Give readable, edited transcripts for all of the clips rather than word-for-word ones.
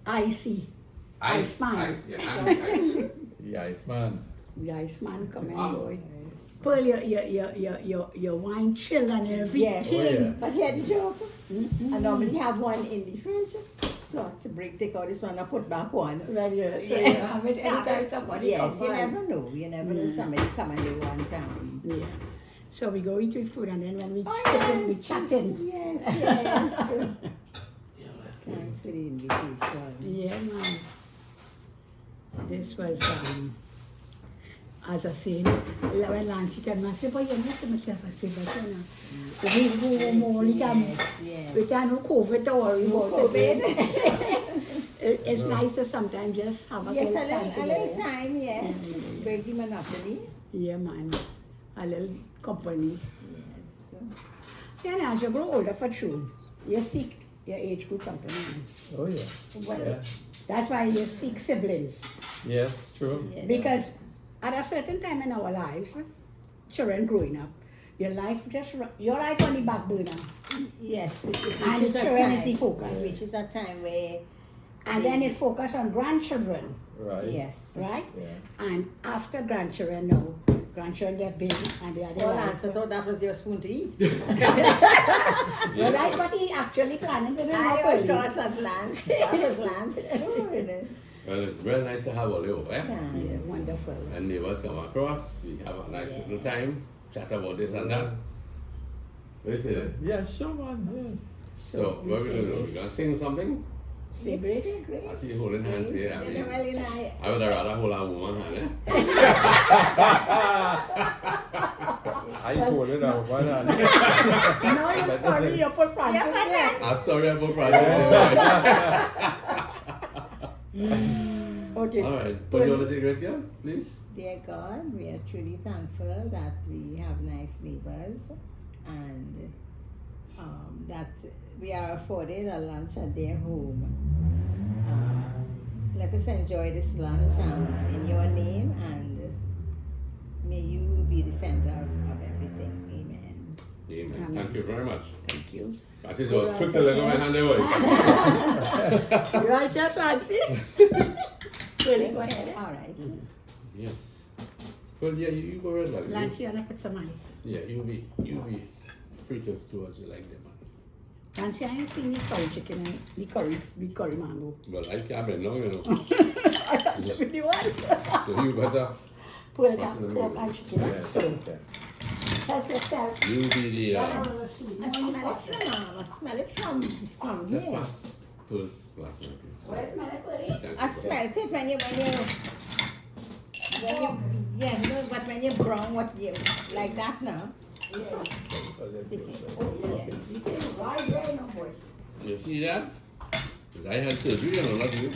Icy. Iceman. Ice, yeah, ice. The Iceman. The Iceman come and Ah. go. Pearl, your wine chill and everything. Yes, Oh, yeah. but here the joke. Mm-mm. I normally have one in the fridge. So to break, take out this one and put back one. Well, so you have it anytime somebody Yes, comes you by. never know. You never know somebody come and they want time. Yeah. So we go eat food and then when we Oh, sit in, we yes, chatting. yes. Thanks for the invitation. Yeah, man. This was, as I said, when Nancy came, I said, but you're not to myself, I said, but you know, we go more, we Yes, yes. can't no COVID to worry No about it. COVID. It's nice to sometimes just have a Yes, little time a little together. time, yes. Yeah. Break the monopoly. Yeah, man. A little company. Yes. Yeah, and as you grow older, for true, you seek your age group company. Oh, yeah. Well, Yeah. that's why you seek siblings. Yes, true. Yes. Because at a certain time in our lives, children growing up, your life on the back burner. Yes. And the children is the focus. Which is a time where, And then it focus on grandchildren, Right. yes. right? Yeah. And after grandchildren now, grandchildren get big and they are the Well, life. I thought that was your spoon to eat. Well, that's what he actually planning to do. not I early. thought that Lance, that was Lance. Well, it's very nice to have all you, eh? Yeah, wonderful. And neighbors come across, we have a nice little time, chat about this and that. What do you say then? Yeah, sure, man. Yes. So, what are we going to do? We're going to sing something? Say grace. I see you holding hands here. I mean, Well, you know, I would rather hold a woman hand, eh? I hold it out, one hand. No, you're sorry, you put Francis there. I'm sorry about Francis. Okay. All right, put you on the say grace, girl, please. Dear God, we are truly thankful that we have nice neighbors and that we are afforded a lunch at their home. Let us enjoy this lunch in your name and may you be the center of everything. Amen. Amen. Thank you very much. Thank you. That is was quick to let go my hand away. Right, just Nancy. Really, go ahead. All right. Yes. Well, yeah, you go ahead, like Nancy, you want to put some ice? Yeah, you be free to do as you like them. Nancy, I ain't seen the curry chicken and the curry mango. Well, I can't be no, you know. I have to be the one. So you better, Put it What's in the on pork middle? and chicken. Yeah, So, that's it. help yourself. you be the, I don't wanna see. I smell it from just here. pass. Pulse glass one, please. Where's my buddy? Thank you. I smelled it when you yeah, you know, but when you brown what you like that now. Yeah. Oh, that's good, so. Oh, yes. This is right there, no boy. You see that? 'Cause I had surgery, you know, not you.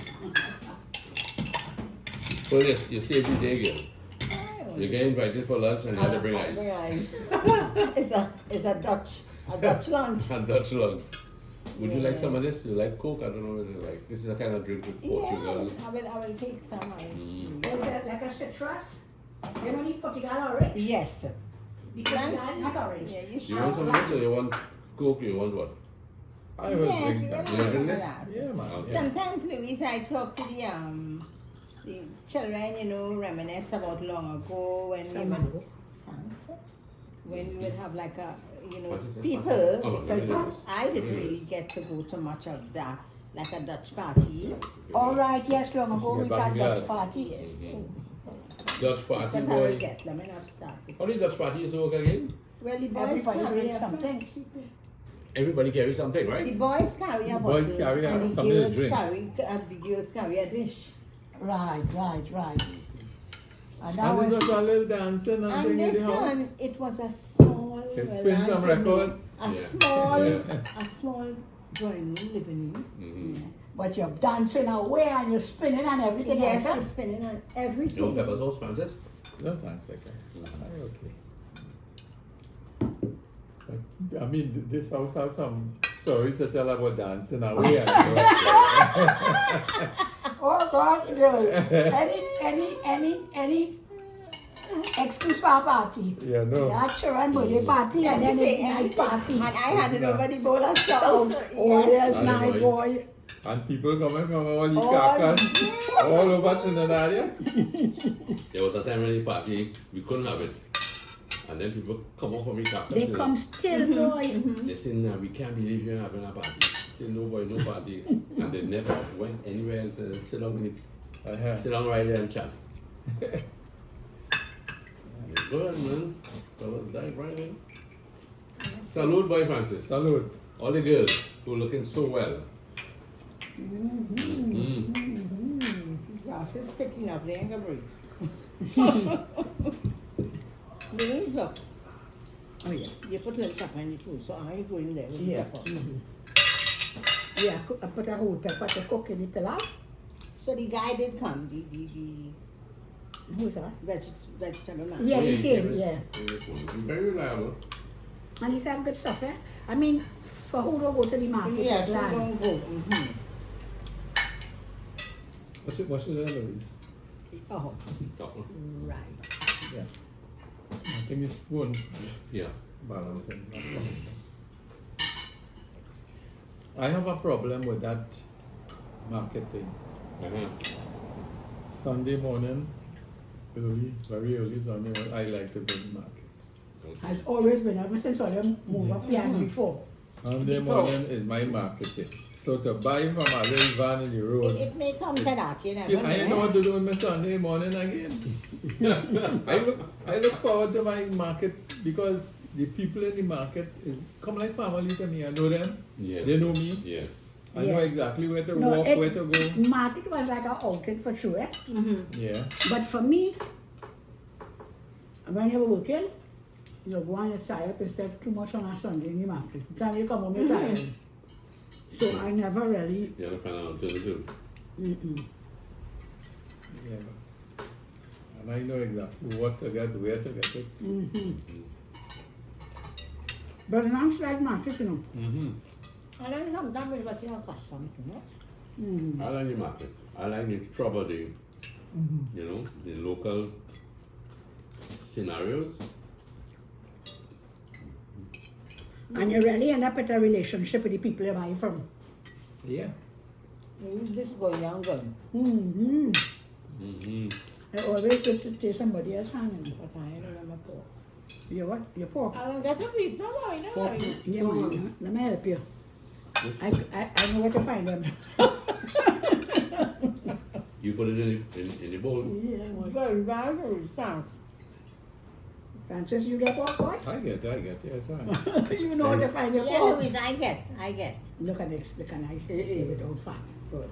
Well, yes, you saved the day, girl. You get invited for lunch and you had to bring ice. It's a Dutch lunch. And Dutch lunch. Would you like Yes. some of this? You like Coke? I don't know what you like. This is a kind of drink with Portugal. I will take some. Mm. Is it like a citrus? You don't need Portugal orange? Yes. The Portugal not orange. Yeah, you You should. want some of this or you want Coke? You want what? I will Yes, drink we that. will You have drink some this? of that. Yeah, man. Okay. Yeah. Sometimes, Louise, I talk to the children, you know, reminisce about long ago when we Some would, mango. thanks, when we would have like a, you know, What is it? people, Oh, because yes. I didn't Yes. really get to go to much of that, like a Dutch party. All right, yes, long ago Get we back had in Dutch glass. party. Yes. Dutch party But I will boy. get them and not start it. How did Dutch party used to work again? Well, the boys Everybody carry brings a something. Everybody carries something, The right? boys carry a The boys bottle, carry and the something to girls drink. carry a dish. Right. And that And we was, got a little dancing and And thing in this the house. one, it was a small, Can well, spin some as you know, records. a Yeah. small, Yeah. a small drawing room, living room. Mm-hmm. but you're dancing away and you're spinning and everything Yes, else. he's spinning on You want everything. pepper sauce, Francis? No thanks, okay. I'm okay. But, I mean, this house has some stories to tell about dancing away. And Oh gosh, girl. Any excuse for a party. Yeah, no. Yeah, children birthday party and then a night party. And I handed over the bowl of sauce. Sauce. Oh yes, Aye, my boy. boy. And people coming from all the Oh, cacas, yes. all over Trinidad, yeah? There was a time when the party, we couldn't have it. And then people come up from the cactus. They come still, boy. They say, nah, we can't believe you're having a party. Say, no boy, no party. And they never went anywhere and said, sit down right there and chat. Good, man. Fellas, dive right in. Salute, boy Francis. Salute. All the girls who are looking so well. Grass is picking up, they ain't gonna break. Doing so. Oh yeah. You put little pepper in the food, so I ain't going there with Yeah. pepper. Yeah, I put a whole pepper to cook in the pilaf. So the guy did come, the Who's that? vegetable man. Yeah, he he came, yeah. Very reliable. And he's have good stuff, eh? I mean, for who don't go to the market, Yeah, yes, so land. don't go. What's the Louise? Oh, Right. I think it's spoon is Yeah. balancing. I have a problem with that marketing. Uh-huh. Sunday morning, early, very early Sunday morning, I like to go to market. Has always been, ever since I moved up here and before. Sunday morning is my marketing. So to buy from a little van in the road, it may come to that, you never I don't know what to do with my Sunday morning again. I look forward to my market because the people in the market is come like family to me. I know them. Yes. They know me. Yes. I know exactly where to No, walk, where to go. market was like an outlet for sure. Yeah. But for me, when you're working, you go and you're tired, you stay too much on a Sunday in the market. Then you come home, you're tired. So I never really, You have to find an alternative. Yeah. And I know exactly what to get, where to get it. But it's not like market, you know. Mm-hmm. And then sometimes it's what you have custom, you know. Mm-hmm. I like the market. I like the property, you know, the local scenarios. And you really end up with a relationship with the people you buy from. Yeah. This going young going. Mm-hmm. Mm-hmm. I always good to taste somebody else hanging. But I don't remember pork. You what? You pork? I don't get a piece, don't worry, don't Pork. worry. Yeah, man. Let me help you. I know where to find them. You put it in the bowl. Yeah, man. Very, very sound. Francis, you get pork, boy? I get, yes, fine. You know where to find your Yeah, pork. Louise, I get. Look at this, look at nice without fat. Good.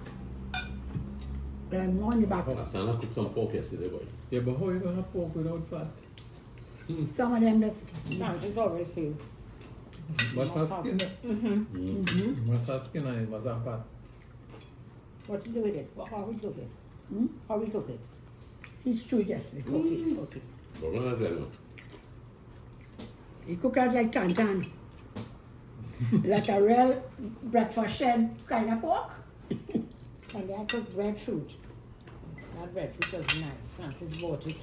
On the back. Asana cooked some pork yesterday, boy. Yeah, but how you gonna have pork without fat? Some of them just. Francis always say. Must have skin. Mm-hmm. Must have skin and it must have fat. What to do with it? How we cook it? Hmm? How we cook it? He's chewed yesterday. Okay. But when I tell you, He cooked out like tantan. Like a real breakfast shed kind of pork. Sunday I cooked breadfruit. That breadfruit was nice. Francis bought it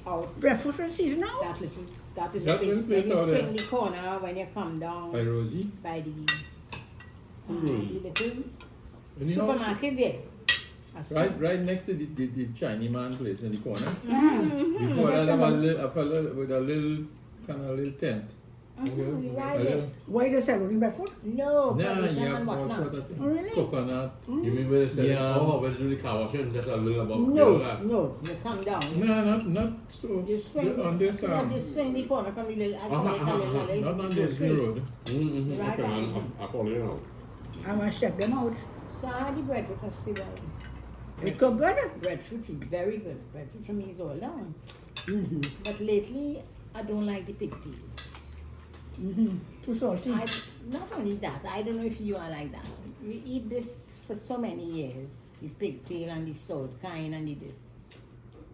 out. Breakfast in season now. That little That place. little When place you out there. swing the corner, when you come down By Rosie. by the Rosie. little In the house. supermarket there. Right next to the Chinese man place in the corner. Mm-hmm. Before that, there was a fellow with a little, kind of little tent. Right A there. little- Why they sell only breakfast? No, Nah, provision yeah, and all whatnot. sort of thing. Oh, really? Coconut. you mean when they say, Yeah. oh, when they do the car washing, just a little about No, that. no, you come down. No, not so. You swing, On this because you swing the corner from the little, Uh-huh, not on this road. Mm-hmm. Right Okay, on. I follow you now. I must check them out. So I had the breadfruit was still It cook good? breadfruit is very good. Breadfruit for me is all down. Mm-hmm. But lately, I don't like the pigtail. Mm-hmm. Too salty. Not only that, I don't know if you are like that. We eat this for so many years. The pigtail and the salt kind and the this.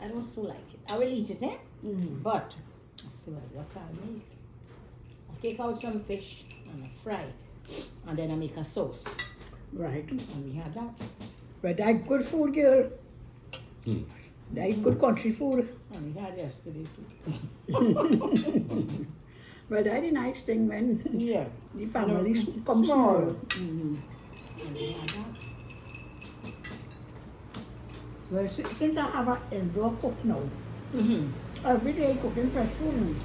I don't so like it. I will eat it, eh? Mm-hmm. But, I see what I make. I take out some fish and I fry it. And then I make a sauce. Right. And we had that. But that good food, girl. They eat good country food. And we had yesterday too. But that's the nice thing when Yeah. the families No, come small. small. Mhm. And we had that. Well, since I have an indoor cook now, every day cooking fresh food.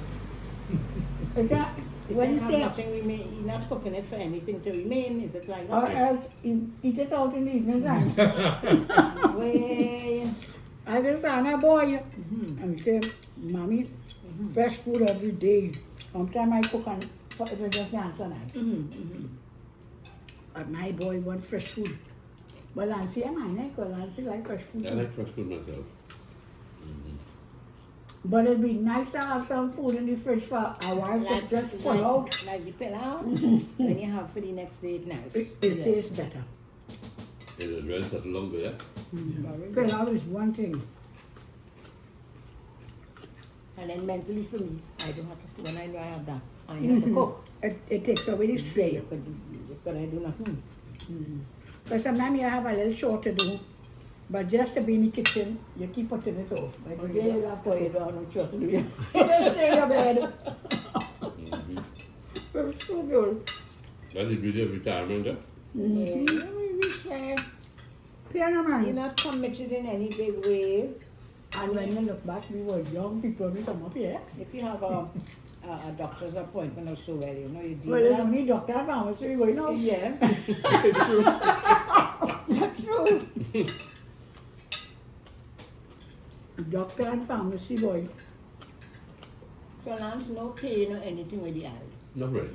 Is that, when you say, nothing remain, you're not cooking it for anything to remain, is it like or that? else eat it out in the evening time. Way. I just found a boy Mhm. and say, Mommy, fresh food every day. Sometimes I cook on, for it was just answer night. But my boy want fresh food. But Nancy, I like, because Nancy like fresh food. I like fresh food myself. But it'd be nice to have some food in the fridge for a while to just pull out. Like the pull out, when you have for the next day, it's nice. It tastes better. It is well settled longer, yeah? Very Pull good. out is one thing. And then mentally for me, I don't have to, when I know I have that, I have to cook. It takes away the You strain. could do nothing. But sometimes you have a little chore to do. But just to be in the kitchen, you keep putting it off. But the day you have to You don't have no chore to do. you just stay in your bed. Mm-hmm. It's so good. That's the beauty of retirement, yeah? Yeah, we try. Piano You're man. not committed in any big way. And when you look back, we were young people, we come up here. If you have a doctor's appointment or so, well, you know, you deal Well, with there's that. only doctor and pharmacy, you know. Yeah, It's true. that's true. Doctor and pharmacy boy. So Lance, no pain or anything with the eye. Not really.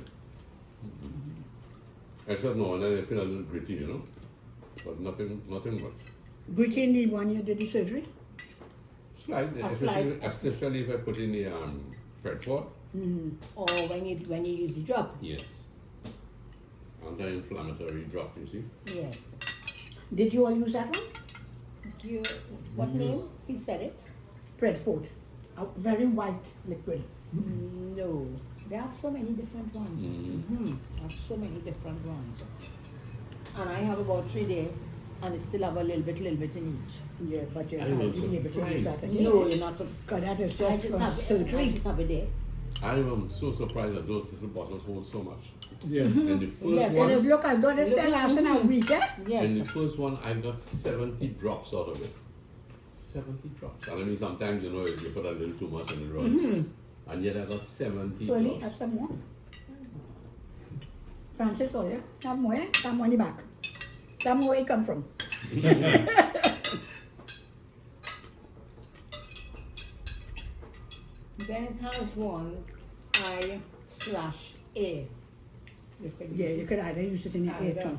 Except now and then I feel a little gritty, you know? But nothing much. Gritty the one you did the surgery. Slight, slight. especially if I put in the Predford. Or when you use the drop. Yes. Anti-inflammatory drop, you see? Yeah. Did you all use that one? What name? He said it. Predford. A very white liquid. No. There are so many different ones. Mhm. There are so many different ones. And I have about 3 days, and it still have a little bit in each. Yeah, but you're I not was really able to use that again. No, you're not. Because that is I just just for have I surgery. just have a day. I am so surprised that those little bottles hold so much. Yeah. And the first Yes, It one, is, look, I got it still lasting a week, eh? Yes. and the first one, I got 70 drops out of it. 70 drops. And I mean, sometimes, you know, you put a little too much and it runs. And yet I got 70 Pearly, drops. have some more. Francis, oh yeah, have more, eh? Some on the back. Some more where it come from. Then it has one I/A. You could Yeah, use you it. could either use it in your ear Either. too.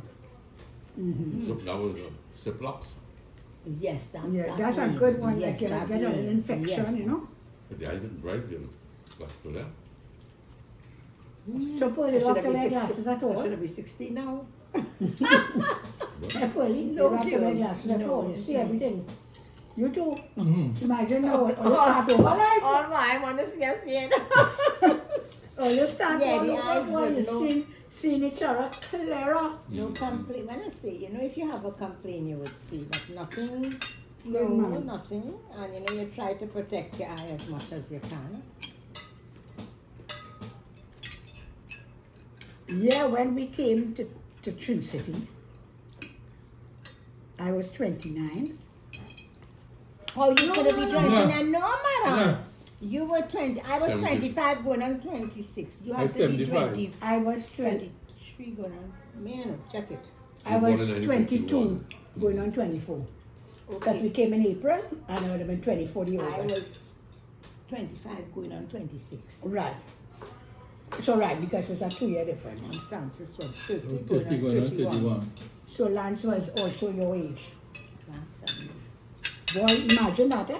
Mm-hmm. So that was Ziplocs. Yes, that. Yeah, that that's a one. good one. Yes, Like you that get a little one. infection, Yes. you know. But the eyes are bright, you know. But to that. So Pearly, you have to wear glasses at all. Should it be 60 now? Yeah, Pearly, you No don't have to wear kidding. glasses at No. all. You see everything. You too. Mhm. Imagine now, or you start over life. All my, I want to see us here. Or you start Yeah, all the over eyes while good, you no. seeing each other clearer. No complaint. When I say, you know, if you have a complaint, you would see, but nothing. No, Good man. nothing. And you know, you try to protect your eye as much as you can. Yeah, when we came to Trin City, I was 29. Oh, you could have been no, 29. No, madam. Yeah. You were 20. I was 70. 25 going on 26. You I had to be 75. 20. I was 20. 23 going on. Man, check it. I You were was born in 22, 1951. going on 24. Because we Okay. came in April, and I would have been 24 the I August. was 25 going on 26. Right. So right, because it's a 2-year difference. And Francis was 30 30 going on 31. So Lance was also your age. That's Boy, imagine that, eh?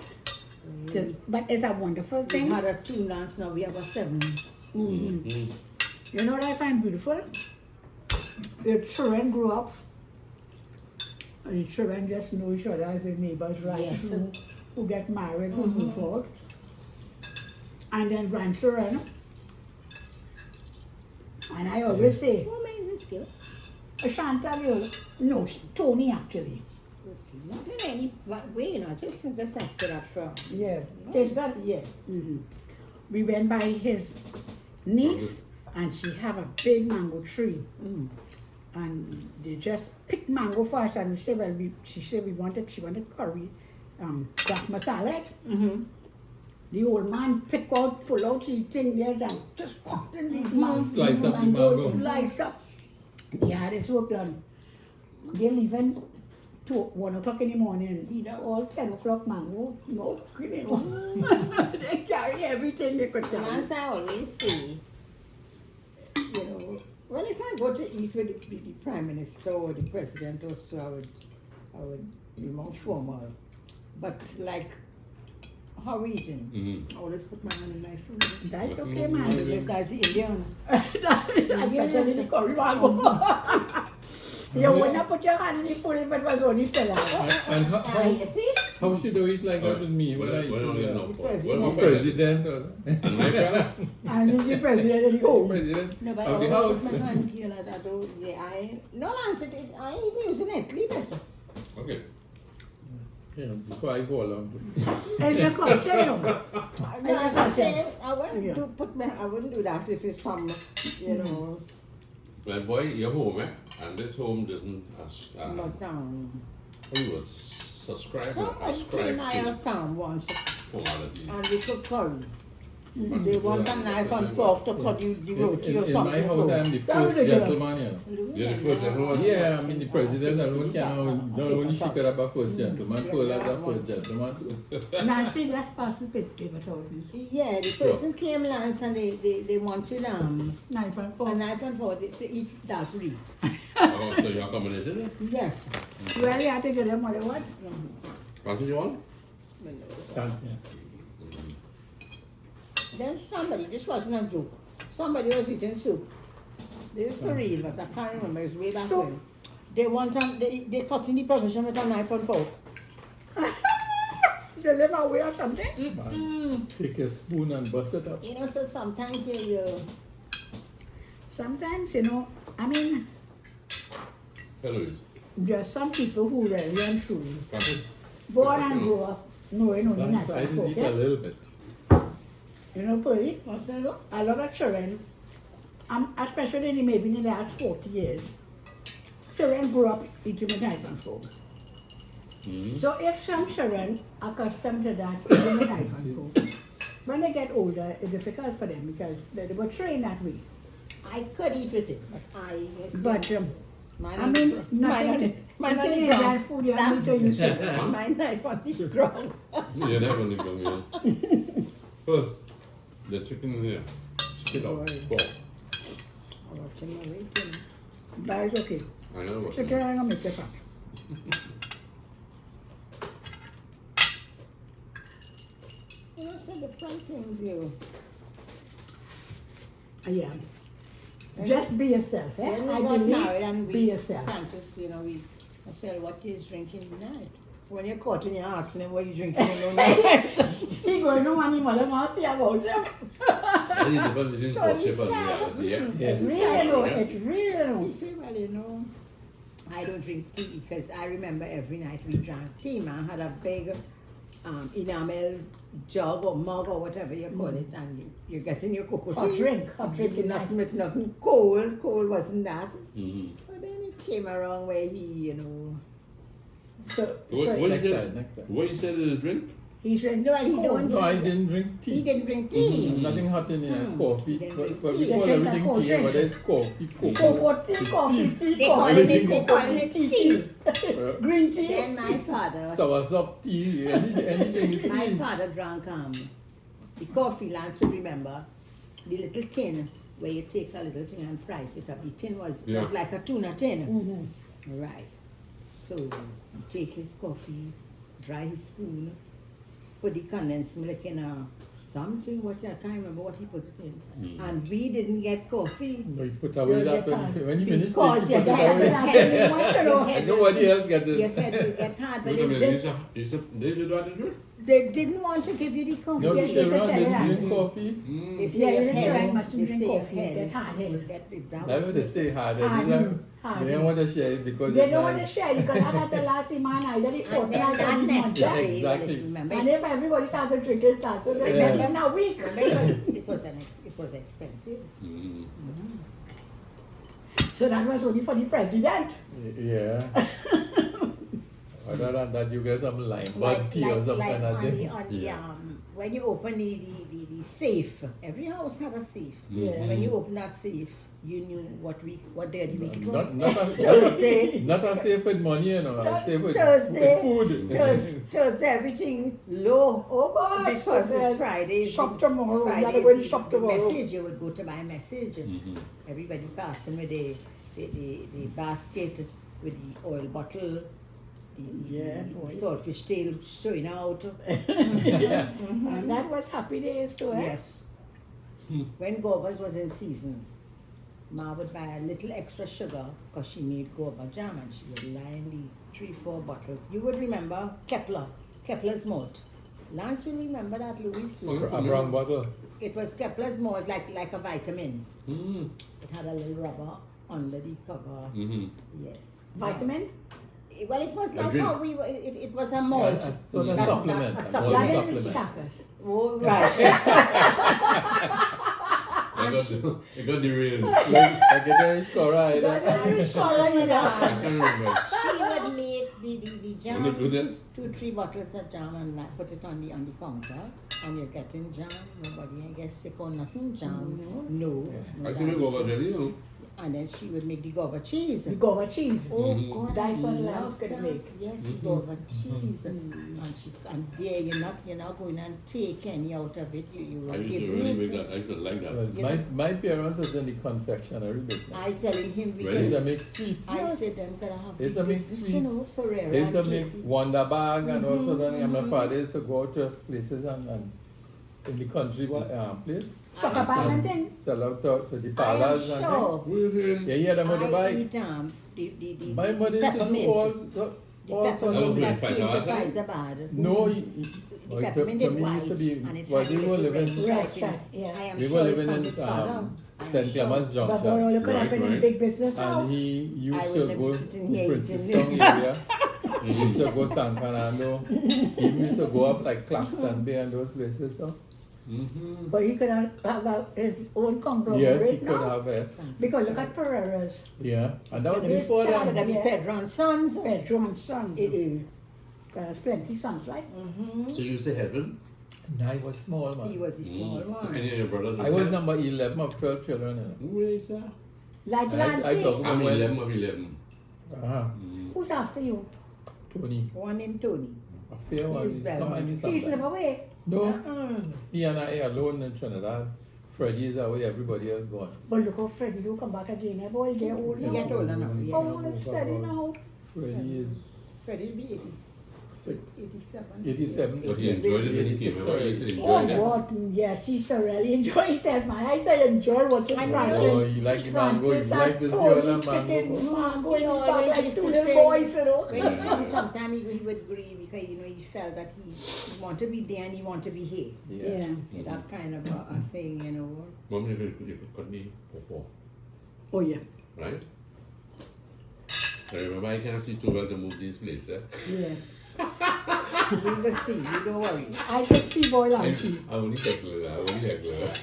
But it's a wonderful we thing. had a 2 Lance, now we have a 7. Mhm. Mm. You know what I find beautiful? Your children grow up, and the children just know each other as their neighbors right Yes. through, who get married, who move out. And then grandchildren. And I always say, Who made this girl? Chantal, no, Tony actually. Not in any way, you know, just answer that from. Yeah. There's that. Yeah. Mm-hmm. We went by his niece, and she have a big mango tree. Mm. And they just picked mango for us, and we said, well, she said she wanted curry, black masala. Mm-hmm. The old man pick out, pull out the thing there, and just cut in these Slice up the mango. slice up. He had his work done. They leaving to 1 o'clock in the morning, eat all 10 o'clock mango, no cooking. They carry everything they could And carry. as I always say, you know, well, if I go to eat with the prime minister or the president or so, I would be more formal. But like, how we eating? Mm-hmm. I always put my hand in my food. That's okay, I man. believe that's Indian. That's better than the curry mango. You wouldn't put your hand in the food if it was only pella. And You see? how she do it like that with me? Well, When I well, eat well, with no, The well, president. well, the president or And my fella? And he's the president of the home. president No, but I of the always house. put my hand, you know, that do, yeah, no answer, I ain't using it, leave it. Okay. Yeah, before I go along. And you could say, no. No, as I say, I wouldn't Yeah. I wouldn't do that if it's some, you know, Well, boy, you're home, eh? And this home doesn't not we will subscribe or somebody ascribe came out to of town once formalities. and we cooked curry. But They want a knife and fork to cut you the roti or In something. my house, I am the That first was ridiculous. gentleman, you know. You're the first gentleman? Yeah, I mean the president alone can not only she could have a first gentleman, Pearl as a first gentleman. Nancy, let's pass the paper towel, please. Yeah, the person came last and they wanted Knife and a fork. knife and fork to eat that free. Oh, so you're coming, is it? Yes. Well, you have to get them what they want. What did you want? Then somebody, this wasn't a joke, somebody was eating soup. This is for real, but I can't remember, it's way back Soup? when. They want they cut in the provision with a knife and fork. They live away or something. Mm. Take a spoon and bust it up. You know, so sometimes you Sometimes, you know, I mean, Hello. there's some people who really and truly Copy? born and grow up knowing only One knife side and is fork. eat a Yeah? little bit. You know, Pearlie, what's that? Look? a lot of children, especially maybe in the last 40 years, children grew up eating with knife and fork. Mm-hmm. So if some children are accustomed to that, eating with knife and fork, when they get older, it's difficult for them because they were trained that way. I could eat with it, but But mine I on mean, the gr- mine on nothing, the- mine on nothing the is that ground. food you have to use it. My knife on the ground. You're never going to go, man. First, the chicken here. Spit out. Boy. Pork. I'm watching my weight, you know. That is okay. I know what Chicken I'm gonna make it fat. You know, so the front things you. Yeah. Just be yourself, eh? When we I got married believe and be yourself. Francis, you know, I said, what is drinking tonight? When you're caught and you're asking him what you drinking, you don't know. He going no money, mother must see about them. That is the difference between So courtship he and said, reality, yeah? Yeah. It's real, no, Yeah. it's real. no. He said, well, you know, I don't drink tea because I remember every night we drank tea. Man had a big enamel jug or mug or whatever you call it, and you get in your cocoa Hot tea. drink, hot drink in Nothing with nothing cold. Cold wasn't that. Mm-hmm. But then it came around where he, you know, So, What Next you side, said? next side. What you said is a drink? he said, No, he cold. don't. No, I didn't drink tea. he didn't drink tea. Nothing hot in here. Hmm. Coffee. Didn't But, drink but we tea. call They drink everything that tea. cold But drink. it's coffee. Cocoa tea, coffee tea, They call coffee it, tea, they cocoa call it tea, tea. green tea. Then my father, Soursop tea. Anything is my tea. father drank the coffee, Lance would remember, the little tin where you take a little thing and price it up. The tin was Yeah. like a tuna tin. Mhm. Right. So you take his coffee, dry his spoon, put the condensed milk in a something, what I can't remember what he put it in. Mm. And we didn't get coffee. No, you put away Yeah, that you when you finish Because it, you you put it had away. to Nobody else get Your it. head will get hard, but Wait a they, minute, they should do that, they didn't want to give you the coffee. No, Yes, Sharon yes, didn't yes. drink coffee. They Mm. say Yeah, your you head, try mustn't they drink say your coffee, head get hard will head. get it down. That's what they say hard. Hard, They hard. don't want to share it because They it's don't want to nice. share because I got the last man either the And fourth they're night or not the month. necessary. Exactly. Remember, And if everybody started drinking that, so they Yeah. get them now weak. it was expensive. Mm. So that was only for the president. Yeah. Other than that, you get some lime bud tea or something like like on the, that. Yeah. when you open the safe, every house had a safe. Yeah. When you open that safe, you knew what day of the week it was. Not Thursday. not a safe with money, you know. A safe with Thursday. food. Thursday, everything low. Oh God, Because so it's Friday. shop tomorrow, Friday, you gotta go to shop tomorrow. Message, you would go to buy a message. Mhm. Everybody passing with the basket with the oil bottle, Yeah, the boy. saltfish tail showing out. Yeah. And that was happy days too, eh? Yes. When govas was in season, Ma would buy a little extra sugar because she made guava jam and she would line the 3-4 bottles. You would remember Kepler's malt. Lance will remember that, Louis. too. A brown bottle. It was Kepler's malt like a vitamin. Mm. It had a little rubber under the cover. Mhm. Yes. Vitamin? Well, it was A like drink. how it was a malt. Yeah, so the That- supplement. a a supplement. malt That is supplement. crackers. Oh, right. It got derailed. Like a Irish Cora, That is sorry, I that. can't remember. She would make the jam. Wanna do this? 2-3 bottles of jam and like, put it on the counter, and you're getting jam. Nobody, I guess, sick or nothing. Jam, no. I see me go over jelly, you know. And then she would make the guava cheese. The guava cheese. Oh Mhm. God, That I was love Lance could that. make. Yes, the Mhm. guava cheese. And there you're not going and take any out of it. You I were used to giving really it. make that. I used to like that. Well, my parents was in the confectionery business. I telling him They Really? used because to make sweets. I Yes. said them gonna have They used big to make business, sweets. Ferrera They used to and make Casey. Wonder Bag and also then and my Mhm. father used to go out to places and in the country place. Soccer ball and things. Sell out to the I am parlors and sure. Who is here? things. Yeah, yeah, them I motorbike. eat the My mother used to do peppermint. all The sorts of peppermint things. that came to Pfizer Pfizer. No, The peppermint to is me white used to be, and it well, had we a were little living, red stripe Right, in right, it. yeah. I am we sure were it's living from in his father. I am St. sure. Clements But Junction. boy, you could have Right, been in right. big business now. And he used I to will never go sit in to here Princess eating. Town area. He used to go San Fernando. He used to go up like Claxton Bay and those places. So. Mm-hmm. But he could have his own conglomerate Yes, he could now. have yes. Because look at Pereira's. Yeah, and that was This before time- that. Could have been Yeah. Pedro and Sons. Pedro and Sons. It is. There's plenty sons, right? So you say heaven? No, I was small, man. He was the small one. Any of your brothers? I was number 11 of 12 children. You Who is that? Like I Lancy. thought- I'm 11 of 11. know. Who's after you? Tony. One named Tony. A fair one. He's He's well come and me He's sometime. never away. No, Uh-uh. he and I alone in Trinidad. Freddie is away, everybody else gone. But look how Freddie do come back again. Eh, boy, they're old He now. get older now, yes. Oh, it's steady now. Freddie is Freddie will be 6. 87. 87. But he enjoyed it when he 86 came. He used to already. Oh, enjoy it. what? Yes, he thoroughly enjoy himself, man. I say enjoy watching I know. Franklin. Oh, you like the mango, you Francis like and this Tony girl and picking mango. mango He in the always park like used two to little say- boys, you know. When he comes, sometimes he would grieve because he felt that he want to be there and he want to be here. Yeah. That kind of a thing. Mom, you could cut me for Oh, yeah. right? I remember I can't see too well to move these plates, eh? Yeah. We will see, you don't worry. I can see boy Lancy. I only heckler, I only heckler.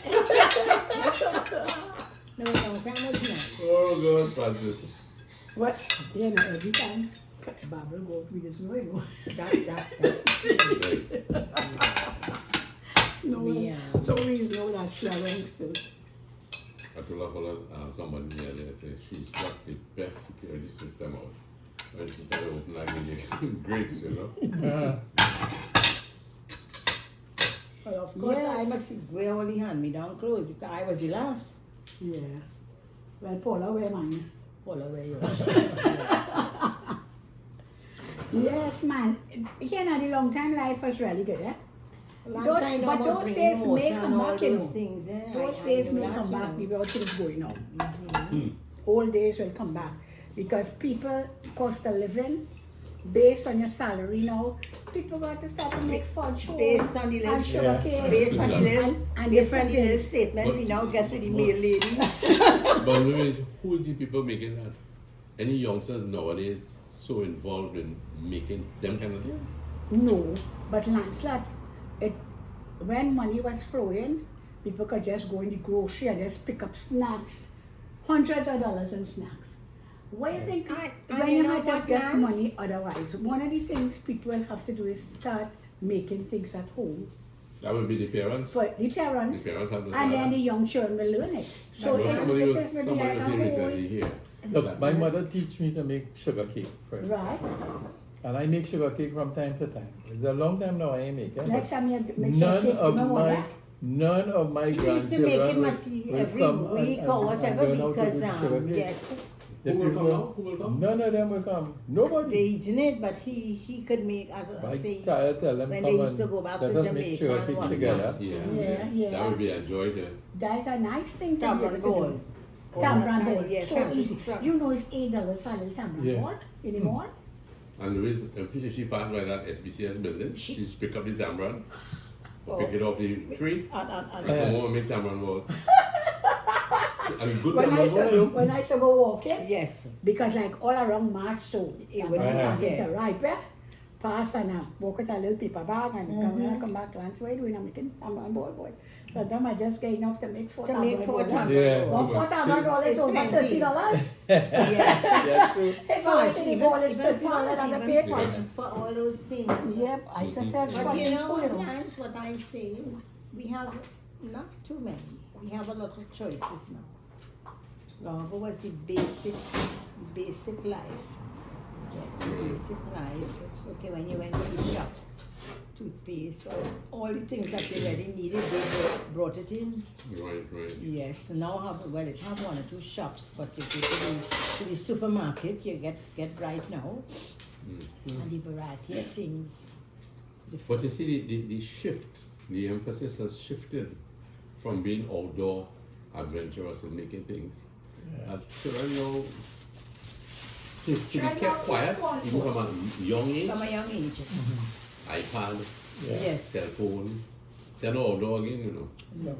No, no, time was not. Oh God, Francis. What? You know, every time Barbara go to this way, no. No, Yeah. so we know that she arranged still. I told her for somebody here, they say she's got the best security system out. When she started open like me, grapes, you know. Well, of Of course, yes. I must wear only hand-me-down clothes because I was the last. Yeah. Well, Paula, where mine? Paula, where you Yes, man. You know, the long time life was really good, eh? Last I know but about those bringing days water may and come all back, you those know. things. Eh? Those I days know may that, come you back know. without things going on. Mhm. Old days will come back because people cost of living based on your salary now. People got to start to make fudge Based on the and list, sugar Yeah. cane based on the And- list, and based on different the little things. statement we now get with the But- mail lady. But Louise, who is the people making that? Any youngsters nowadays so involved in making them kind of things? No, but Lancelot, when money was flowing, people could just go in the grocery and just pick up snacks, hundreds of dollars in snacks. What do you think? And When you you know had to what, get Lance? money otherwise, one of the things people will have to do is start making things at home That would be the parents. for the The parents, parents have to and then start the that. young children will learn it. So Well, it somebody it was will be somebody like was a saying whole, recently here. Look, my that- mother teach me to make sugar cake, for instance. right. And I make sugar cake from time to time. It's a long time now I ain't make it. Next but time you make sure None kids of know my that. none of my You used to make it grandchildren must be will every come and- week and- or and whatever learn how to because do sugar cake. yes, The Who will come people- now? Who will come? None of them will come. they Nobody. eating it, but he could make as I My say child tell them when come they used to and go back let to us make Jamaica sugar and cake whatnot. together. Yeah, yeah. That would be a joy to. That's a nice thing to be able Tamron to gold. do. All Tamron that ball. kind, yeah, So fancy easy. stuff. You know it's $8 for a little tamron Yeah. ball in the mall. And Louise, if she passed by that SBCS building, she'd pick up the tamron, or pick it off the tree, and And Yeah. come home and make tamron ball. And good when I tamron used ball, to, you know. when I used to go walking, Yes. because like all around March, so it would was be starting there. to ripen, pass and walk with a little paper bag and come back lunch. What are you doing? I'm making tamron ball, boy. Sometimes I just get enough to make four To make tamron four ball. tamron Yeah. Well, four tamron ball is It's over plenty. $30. Yes. Yeah, true. If I went to the ball, it's Even $50 and I even pay for for, it. for all those things. Yep, I used to sell But sponge you in know school, you what, know. Lance, what I say, we have not too many. We have a lot of choices now. Long ago was the basic life. Yes, the basic life. Okay, when you went to the shop, toothpaste, all the things that you really needed, they brought it in. Right, right. Yes, now it have one or two shops, but if you go to the supermarket, you get right now, and the variety of things. But you see, the shift, the emphasis has shifted from being outdoor adventurous and making things. Children now, to be kept quiet, even from a young age, From a young age. iPad, Yeah. Yes. cell phone, they're not outdoor again, No.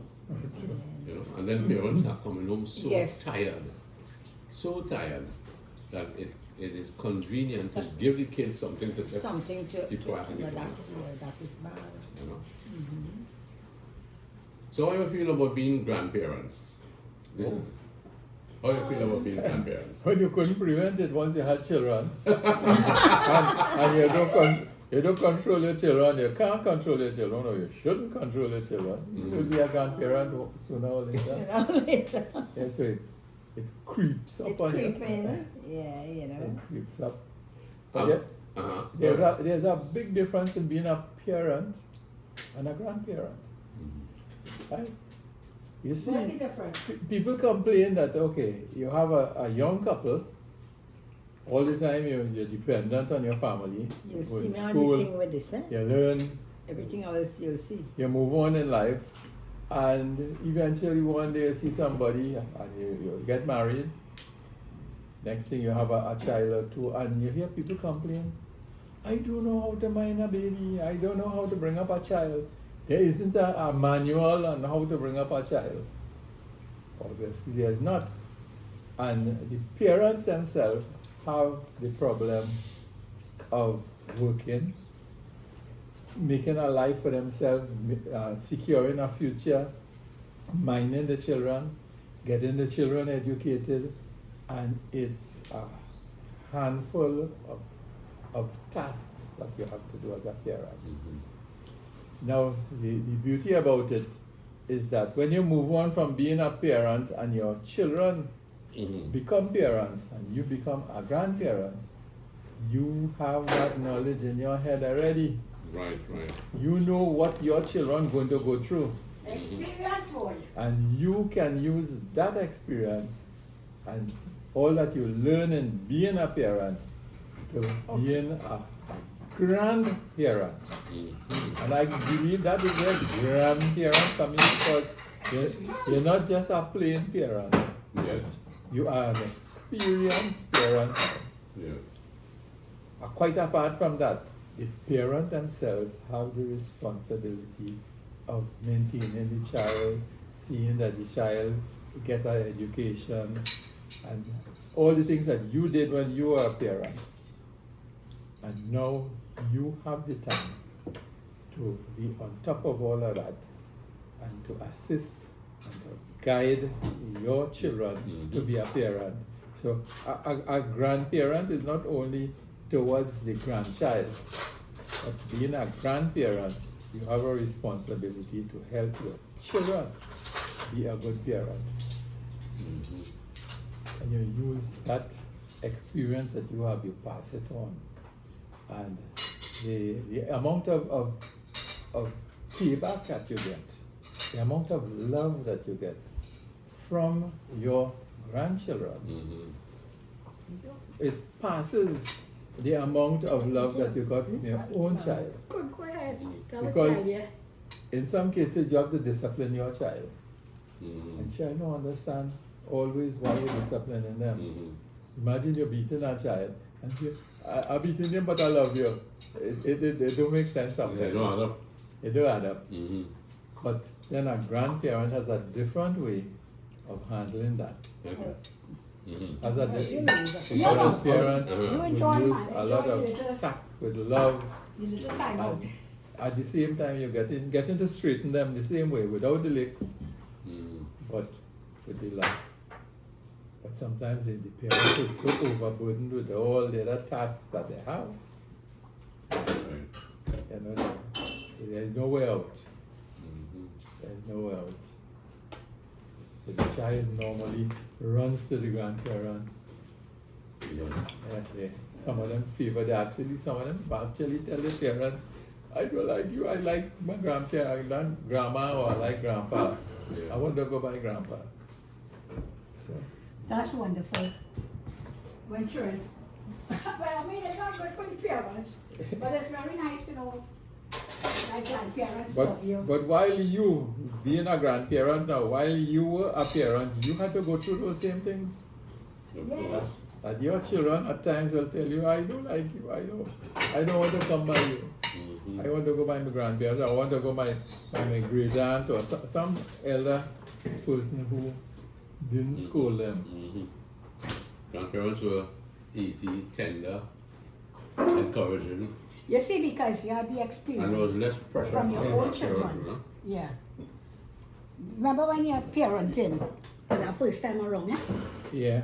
you know, and then parents are coming home so Yes. tired that it is convenient to give the kids something to just, Something to, Keep quiet and but keep that is bad. you know. So how do you feel about being grandparents? This is how do you feel about being grandparents? When you couldn't prevent it once you had children, and you don't control your children, you can't control your children, or you shouldn't control your children. You will be a grandparent sooner or later. Sooner or later. Yeah, so it creeps up It's on you. creeping, yeah, you know. It creeps up. Um, But uh-huh. there's a big difference in being a parent and a grandparent. Right? You see, What's the difference? people complain that okay, you have a young couple, all the time you're dependent on your family. You'll You go see to me school, everything with this, eh? you learn, Everything else you'll see. you move on in life, and eventually one day you see somebody and you get married. Next thing you have a child or two, and you hear people complain, I don't know how to mind a baby, I don't know how to bring up a child. There isn't a manual on how to bring up a child. Obviously there's not. And the parents themselves have the problem of working, making a life for themselves, securing a future, minding the children, getting the children educated, and it's a handful of tasks that you have to do as a parent. Now, the beauty about it is that when you move on from being a parent and your children become parents and you become a grandparent, you have that knowledge in your head already. Right, right. You know what your children are going to go through, Experience boy. and you can use that experience and all that you learn in being a parent to being a grandparent. Mhm. And I believe that is where grandparent coming because you're not just a plain parent, Yes. you are an experienced parent. Yeah. Quite apart from that, the parent themselves have the responsibility of maintaining the child, seeing that the child gets an education, and all the things that you did when you were a parent. And now you have the time to be on top of all of that and to assist and to guide your children to be a parent. So a grandparent is not only towards the grandchild, but being a grandparent, you have a responsibility to help your children be a good parent. Mhm. And you use that experience that you have, you pass it on. And the amount of payback that you get, the amount of love that you get from your grandchildren, Mhm. it passes the amount of love that you got from your own child. Good, go ahead. That was Because- the idea. In some cases, you have to discipline your child. Mhm. And child don't understand always why you're disciplining them. Mhm. Imagine you're beating a child and you, I'm beating him, but I love you. It don't make sense Yeah, sometimes. no other. It don't add up. Mhm. But then a grandparent has a different way of handling that. Okay. Mhm. As a You the know, other parent You will enjoy, use man. a lot Enjoy of it. tact with love. The little time out. And at the same time, you getting to straighten them the same way without the licks, Mhm. but with the love. But sometimes the parent is so overburdened with all the other tasks that they have, Right. you know, there's no way out. Mhm. There's no way out. So the child normally runs to the grandparent. Yeah. Some of them favor that. Some of them actually tell their parents, I don't like you, I like my grandparent, I like grandma, or I like grandpa. Yeah. I want to go by grandpa. So, That's wonderful. When children, well, I mean, it's not good for the parents, but it's very nice to know my grandparents love you. but while you, being a grandparent now, while you were a parent, you had to go through those same things. Of Yes. course. And your children at times will tell you, I don't like you, I don't want to come by you. Mhm. I want to go by my grandparents, I want to go by my great aunt or some elder person who didn't scold them. Mhm. Grandparents were easy, tender, encouraging, You see, because you had the and there experience was less pressure from your on own the children. huh? Yeah. Remember when you're parenting, it's our first time around, eh? Yeah,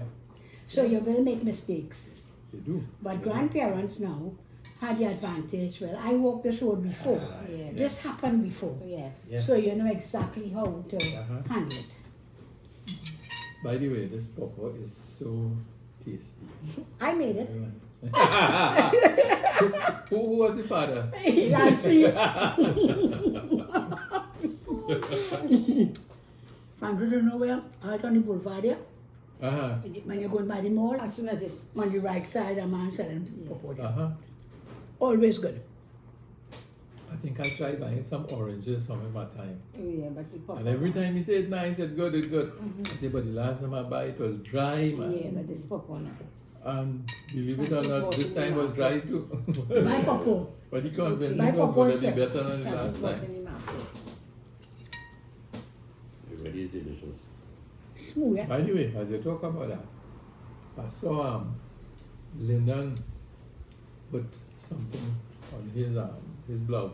So you will make mistakes. they do. But grandparents now had the advantage, well, I walked this road before. Yeah. This happened before. Yes. Yeah. So you know exactly how to Uh-huh. handle it. By the way, this pawpaw is so tasty. I made it. who was the father? Nancy. Francis is nowhere, out on the boulevard there. Uh-huh. When you're going by the mall, As soon as it's on the right side, a man selling pawpaw there. Uh-huh. Always good. I think I tried buying some oranges from him at time. yeah, but the pop. And every time he said nice, it's good, it's good. I said, but the last time I buy it was dry, man. Yeah, but this pop one nice. And believe it or Francis not, bought this it time in was the dry too. My pawpaw. But he convinced me My it was going to be pawpaw is better than the Francis last bought time. in the market. Everybody is delicious. Smooth, eh? By the way, as you talk about that, I saw Lyndon put something on his blog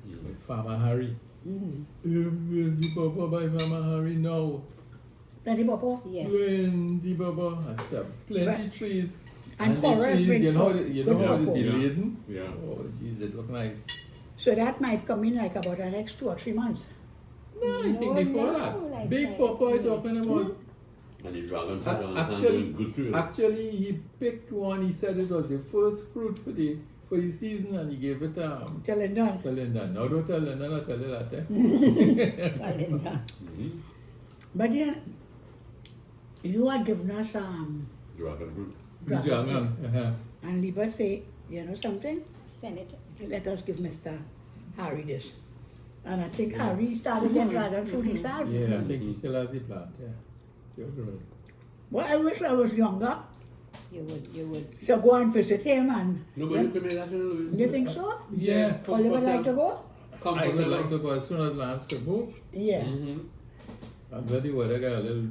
Mhm. with Farmer Harry. Mm. Where's the papa by Farmer Harry now? Plenty pawpaw. Yes. When the baba, I said, plenty Right. trees. And the forest trees, brings you know, forth you know good how pawpaw. they Yeah. laden? Yeah. Oh, jeez, it look nice. So that might come in like about the next 2 or 3 months. No, I think before no, that. like Big that, pawpaw yes. talking about. And the dragon fruit A- on Actually, doing good too. actually, he picked one. He said it was the first fruit for the season, and he gave it Till and done. to Linda. Now don't tell Linda, I'll tell you that. Eh? Calendar. Mhm. But yeah, you had given us Dragon fruit. The dragon dragon, fruit. uh-huh. And Liba say, you know something? Senator. Let us give Mr. Harry this. And I think Harry started getting dragon fruit himself. Yeah, I think he still has the plant, yeah. Still growing. Well, I wish I was younger, You would. so go and visit him and. No, but you can make that in Louis. You think so? Yeah, Oliver like to go? I would like to go as soon as Lance could move. Yeah. Mm-hmm. And when the weather got a little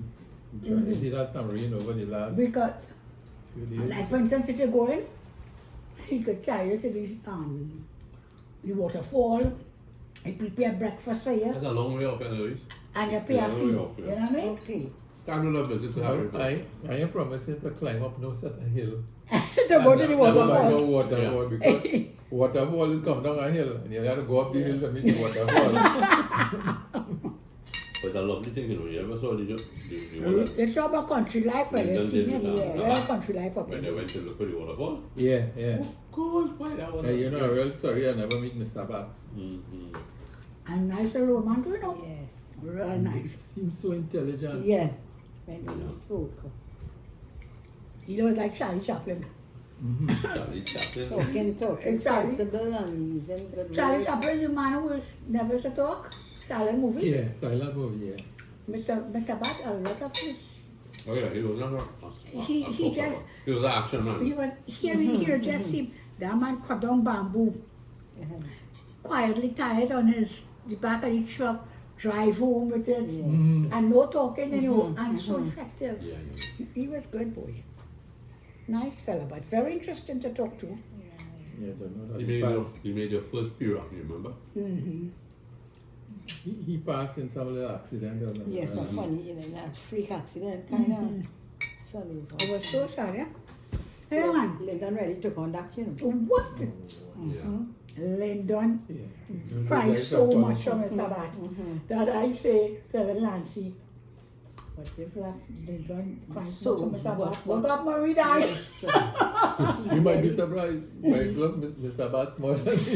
dry, it had some rain over the last Because, few days. like for instance, if you're going, he could carry you to the waterfall, he prepare breakfast for you, That's a long way off, Louis. and you pay Yeah, a fee. long way You off, know yeah. what I mean? Okay. Stand on a visit to Harry. I am promising to climb up no certain hill. To go to the No waterfall. waterfall, because waterfall is come down a hill and you have to go up the hill to meet the waterfall. But it's a lovely thing, you know. You ever saw the water They show about country life when They they done see did it. it, Yeah, they have country life up when they there. went to look for the waterfall? Yeah, yeah. Oh, God, why that was You know, I'm real sorry I never meet Mr. Batts. Mm-hmm. And nice little man too, you know. Yes. Real He nice. seems so intelligent. Yeah. When he spoke. He was like Charlie Chaplin. Mhm. Charlie Chaplin. Talking Exactly. sensible and using good Charlie words. Chaplin, the man who was never to talk. Silent movie. Yeah, silent movie, yeah. Mr. Bat, a lot of his. Oh yeah, he was not He just- he was an action man. He was here just see that man cut down bamboo, Uh-huh. quietly tied on the back of the truck, drive home with it, Yes. Mhm. and no talking, you know, Mhm, and so mhm. effective. Yeah, yeah. He was good boy. Nice fella, but very interesting to talk to. Yeah, don't know that He he made your passed. he made your first Pirak, you remember? Mm-hmm. He passed in some little accident or something. Yes, a Mhm. funny, a freak accident kind of. Mhm. Funny. I was so sorry. Yeah? Hey, man, Lyndon ready to conduct, you know. what? Yeah. Lyndon Yeah. cried so much from Mr. Mm-hmm. Bat Mhm. that I say, telling Nancy, but if last Lyndon cried so So much from Mr. what- Bat, woke up Marie died. Yes. You might be surprised. You might love Mr. Batts more than me.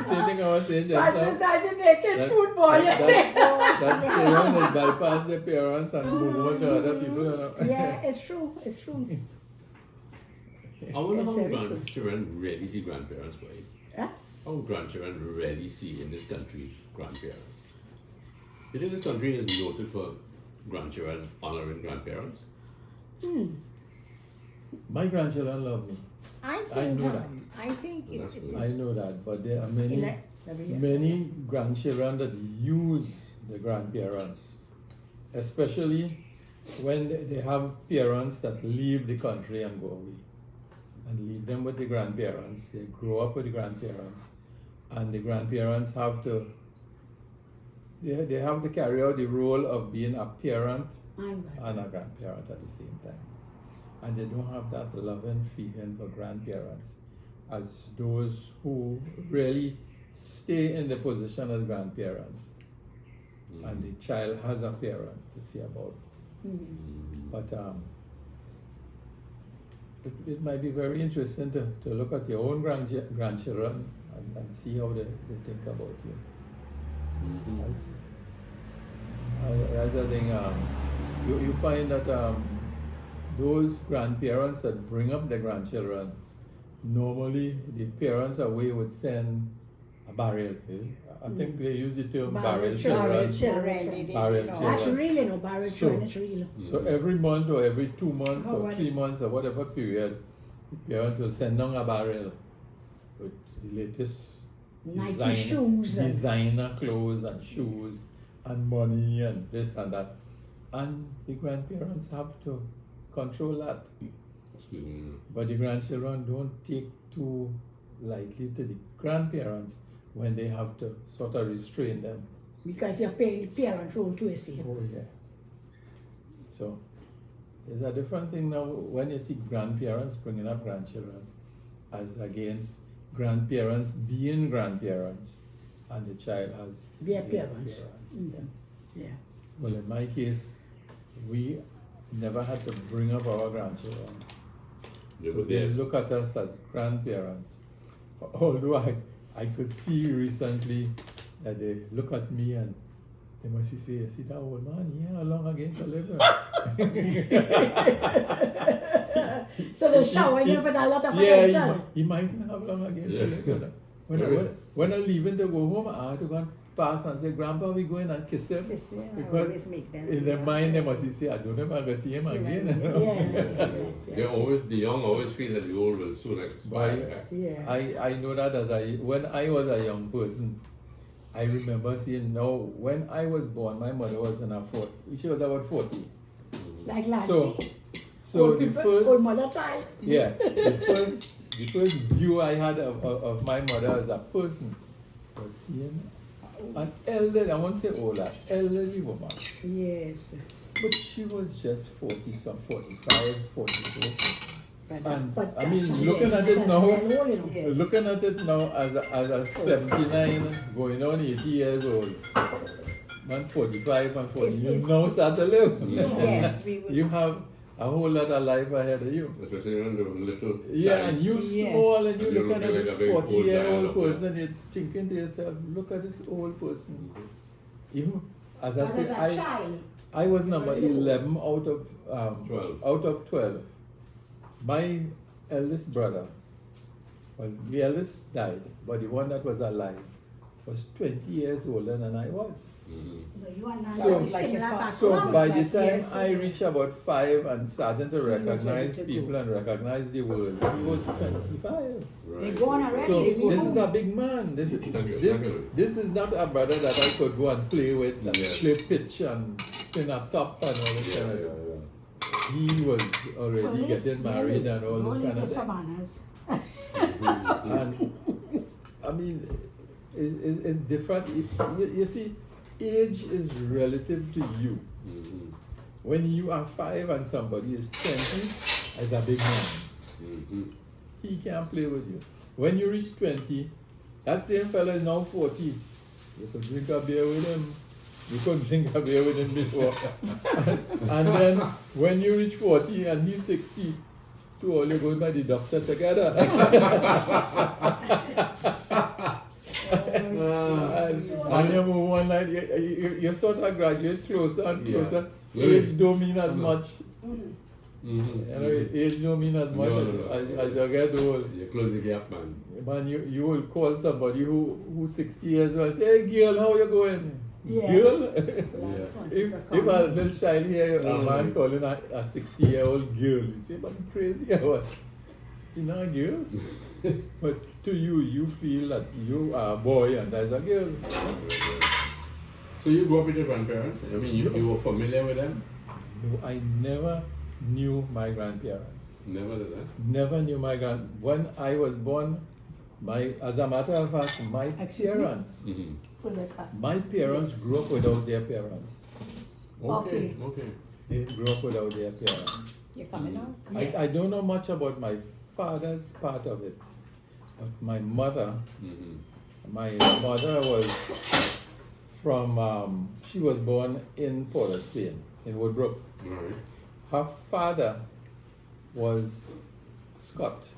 Same thing I was saying just That's now. the time to naked That- food boy. That children is bypass their parents and move on to other people. You know. Yeah, it's true, it's true. I wonder It's how very grandchildren really see grandparents, right? Huh? How grandchildren really see in this country grandparents. You think this country is noted for grandchildren honoring grandparents? Hmm. My grandchildren love me. I I think know that. I think it That's is. good. I know that, but there are In many, a- Every year. many grandchildren that use the grandparents, especially when they have parents that leave the country and go away, and leave them with the grandparents. They grow up with the grandparents, and the grandparents have to. They have to carry out the role of being a parent and a grandparent at the same time. And they don't have that loving feeling for grandparents as those who really stay in the position as grandparents. And the child has a parent to see about. Mhm. But it might be very interesting to look at your own grandchildren and see how they think about you. That's the thing. You find that those grandparents that bring up their grandchildren, normally the parents away would send a barrel. I think they use the term Barrel barrel children. children. Children. Barrel That's children. real, no, Barrett So- Children, it's real. So every month or every 2 months Oh, or well. 3 months or whatever period, the parent will send down a barrel with the latest Nike shoes and- designer clothes and shoes and money and this and that. And the grandparents have to control that. But the grandchildren don't take too lightly to the grandparents when they have to sort of restrain them. Because you're paying the parent role too, you see. Oh yeah. So there's a different thing now when you see grandparents bringing up grandchildren as against grandparents being grandparents and the child has Their parents. parents. Mhm. Yeah. Well, in my case, we never had to bring up our grandchildren. They So were they there. look at us as grandparents. Although I could see recently that they look at me and They must say, you see that old man, yeah, how long again to live? So the shower, you put a lot of Yeah, attention. he might have long again Yeah. to live. You know. When I leaving to go home, I had to go and pass and say, Grandpa, we going and kiss him. Yes, yeah, I Because always make them in do their that. mind, they must say, I don't know if I'm going to see him See him again. again. You know. Yeah. They always, the young always feel that the old will soon expire. Yeah. I know that when I was a young person, I remember seeing now when I was born, my mother was in her 40s. She was about 40. Like Lancy. So old the people, first old mother child. yeah, the first view I had of my mother as a person was seeing an elderly, I won't say old, an elderly woman. Yes. But she was just 40 some, 45, 44. And But I mean, that's- looking yes, at it that's now, well old, you know. Yes. looking at it now as a 79 going on 80 years old, man 45 and 40, you It's- now start to live. Yes, we would. You have a whole lot of life ahead of you. Especially when the little Yeah, and size. you Yes. small and you And you're looking at looking like this a big old 40-year-old giant up person, you're thinking to yourself, look at this old person. Even as I But as said, a child, I was number 11 out of 12. Out of 12. My eldest brother, well, the eldest died, but the one that was alive was 20 years older than I was. Mhm. you and I So- have similar background. So by the like time years I ago. reached about 5 and starting to was ready recognize to people go. and recognize the world, he was 25. They Right. gone already. So they this is gone. a big man. This is Thank you, this, thank you. this is not a brother that I could go and play with, and Yes. play pitch and spin a top and all this Yeah, kind of yeah, thing. yeah. He was Well, already they- getting married and all they this live kind in of thing. savannas. And I mean, it's different. You see, age is relative to you. Mhm. When you are 5 and somebody is 20, as a big man, Mhm. he can't play with you. When you reach 20, that same fella is now 40. You could drink a beer with him. You couldn't drink a beer with him before. And then when you reach 40 and he's 60, two all you going by the doctor together. And you move one line, you sort of graduate closer and Yeah. closer. Yeah. Age don't mean as much. Mhm. You know, age don't mean as much No. as you get old. You close the gap, man. Man, you will call somebody who's 60 years old and say, hey girl, how you going? Yeah. Girl? Yeah. if a little child here, a man Mm. calling a 60-year-old girl, you say, but you crazy or what? You're not a girl. But to you, you feel that you are a boy and there's a girl. So you grew up with your grandparents? I mean, you were familiar with them? No, I never knew my grandparents. Never did that? Never knew my when I was born, as a matter of fact, my Excuse me? parents, Mhm. Pull that fast. my parents grew up without their parents. Okay, okay. They grew up without their parents. You coming out? I don't know much about my father's part of it, but my mother was from, she was born in Port of Spain, in Woodbrook. Right. Her father was Scot,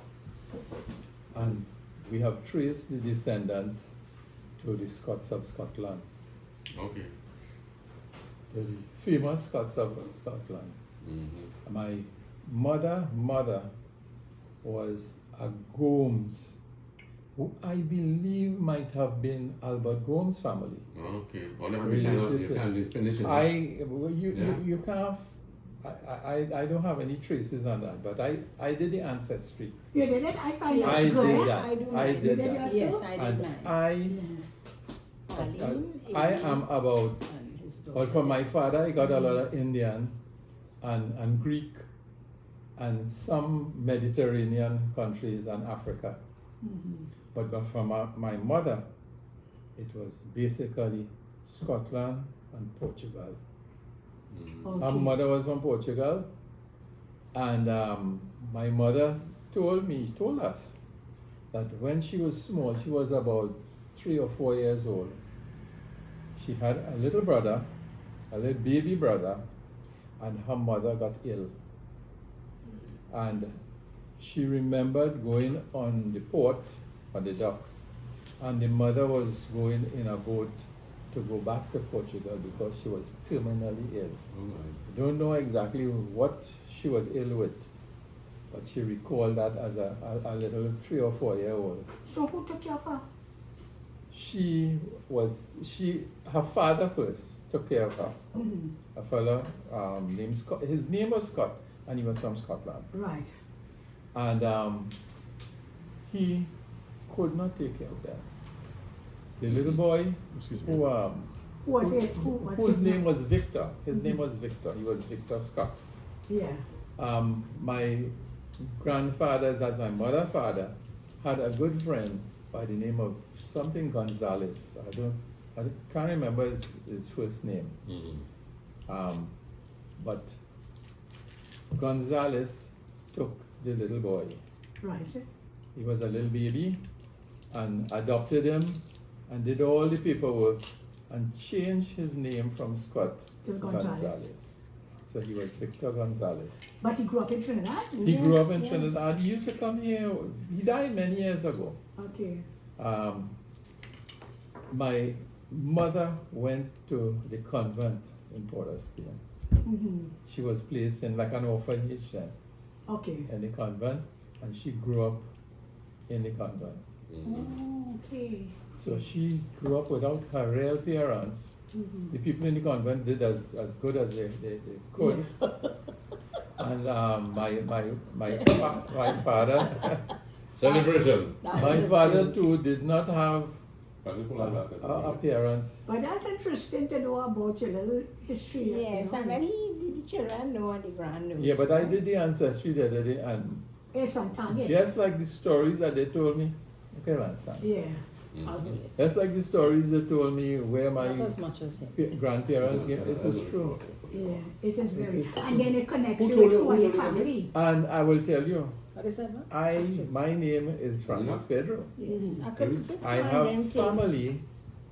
and we have traced the descendants to the Scots of Scotland, Okay. to the famous Scots of Scotland. Mhm. My mother was a Gomes, who I believe might have been Albert Gomes' family. Okay. Or you Related to- can't finish it. You Yeah. can't. I don't have any traces on that, but I did the ancestry. You did it? I find I it good. did that. I do I mine. did You did that. yours Yes, too? I did And mine. I am about. And his daughter. Well, from my father, I got a lot of Indian and Greek and some Mediterranean countries and Africa. Mhm. But from my mother, it was basically Scotland and Portugal. Mhm. Her Okay. mother was from Portugal, and my mother told us that when she was small, she was about 3 or 4 years old. She had a little brother, a little baby brother, and her mother got ill. And she remembered going on the port, on the docks, and the mother was going in a boat to go back to Portugal because she was terminally ill. Oh my. Don't know exactly what she was ill with, but she recalled that as a little 3 or 4 year old. So who took care of her? Her father first took care of her. Mm-hmm. A fellow named Scott. His name was Scott, and he was from Scotland. Right. And he could not take care of them. The little boy, Excuse me. who Who was it? whose name was Victor. His name was Victor. He was Victor Scott. Yeah. My grandfather's, as my mother's father, had a good friend by the name of something Gonzalez. I can't remember his first name. But Gonzalez took the little boy. Right. He was a little baby and adopted him and did all the paperwork and changed his name from Scott To to Gonzalez. Gonzalez. So he was Victor Gonzalez. But he grew up in Trinidad? He grew up in Yes. Trinidad. He used to come here. He died many years ago. Okay. My mother went to the convent in Port of Spain. Mm-hmm. She was placed in like an orphanage then Okay. in the convent, and she grew up in the convent. Oh, okay. So she grew up without her real parents. Mm-hmm. The people in the convent did as good as they could. And my father, Celebration. my father too did not have a Yes. parents. But that's interesting to know about your little history. Yes, and when the children know and the grand know. Yeah, but I did the ancestry the other day, and It's on target. just like the stories that they told me, okay, understand. Yeah. I'll do it. Just like the stories they told me where my Not as much as him. grandparents gave, it was true. Yeah. It is very. And then it connects Who you told with you- all who your told you family. And I will tell you, What is that, man? my name is Francis Pedro. Yes. I couldn't pick I one have them thing. family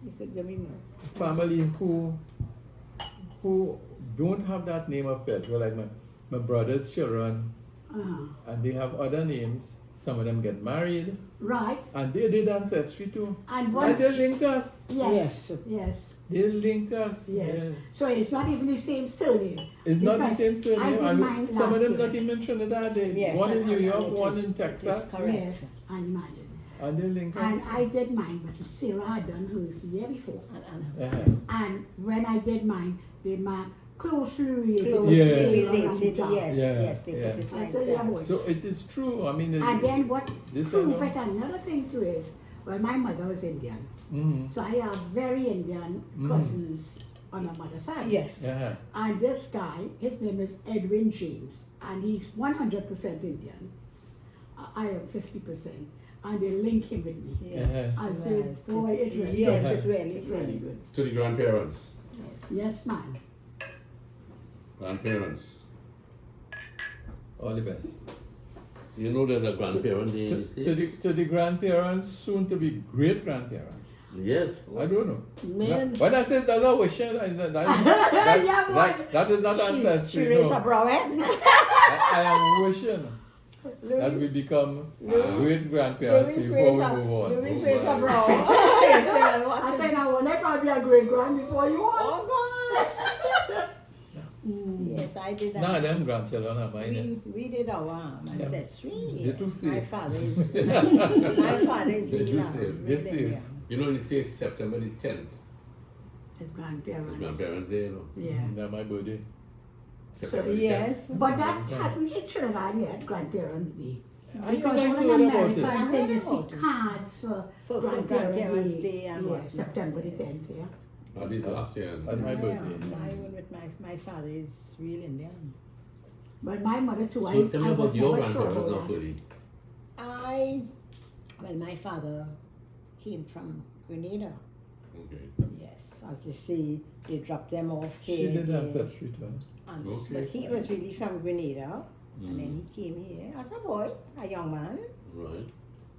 You could give me more. who don't have that name of Pedro, like my brother's children, Uh-huh. and they have other names. Some of them get married, Right. and they did ancestry too. And And once. they linked us. Yes. Yes. Yes. They linked us. Yes. Yeah. So it's not even the same surname. It's not the Because same I surname. did And mine some of last them year. not even in Trinidad. They, Yes, one in and- New and York, it one is- in it is Texas. correct. Yeah. And imagine. And they linked And us. I did mine, but Sarah had done hers the year before. And And when I did mine, they marked closely related. close Yeah. Sarah related, and yes, Yeah, yes, they yeah. put it I like said, yeah, that. boy. So it is true. I mean, And then what this I proves know. it, another thing too is, well, my mother was Indian. Mhm. So I have very Indian cousins on my mother's side. Yes. Yeah. And this guy, his name is Edwin James, and he's 100% Indian. I am 50%. And they link him with me. Yes. I said, right. boy, it's really Yes, good. it really, It's really good. To the grandparents. Yes, ma'am. Grandparents. All the best. You know there's a grandparent day in To, the to, the, States? to the grandparents, soon to be great grandparents. Yes. I don't know. Man. When I say that's a wish, that Yeah, boy. that is not She ancestry. raised No. a brow, eh? I am wishing that we become great grandparents Louis before we raised a, move on. Louis Oh, raised a my. brow. Yes, well, what I is- said, I will never be a great grand before you are. Oh, God. Yes, I did that. Nah, them grandchildren are mine. We did our ancestry. They too My safe. father is, my father is They really do young, safe. They really safe. young. You know in the States, September the 10th. His grandparents. Grandparents Day, you know. Yeah. That's my birthday. September the 10th. Yes. But that hasn't hit Trinidad yet, Grandparents Day. I think Because I all in heard about America, it. I think they I see heard about it. cards for For Grandparents Day Day. and Yeah, whatnot. September the Yes. 10th, yeah. At least last year. And my Yeah, birthday. my one with my father is real Indian. But my mother too, So tell me I about was your never sure grandparents now, about that. Puri. Well, my father came from Grenada. Okay. Yes, as they say, they dropped them off She here. did there, ancestry too. and Okay. But he was really from Grenada, and then Mm. he came here as a boy, a young man, Right.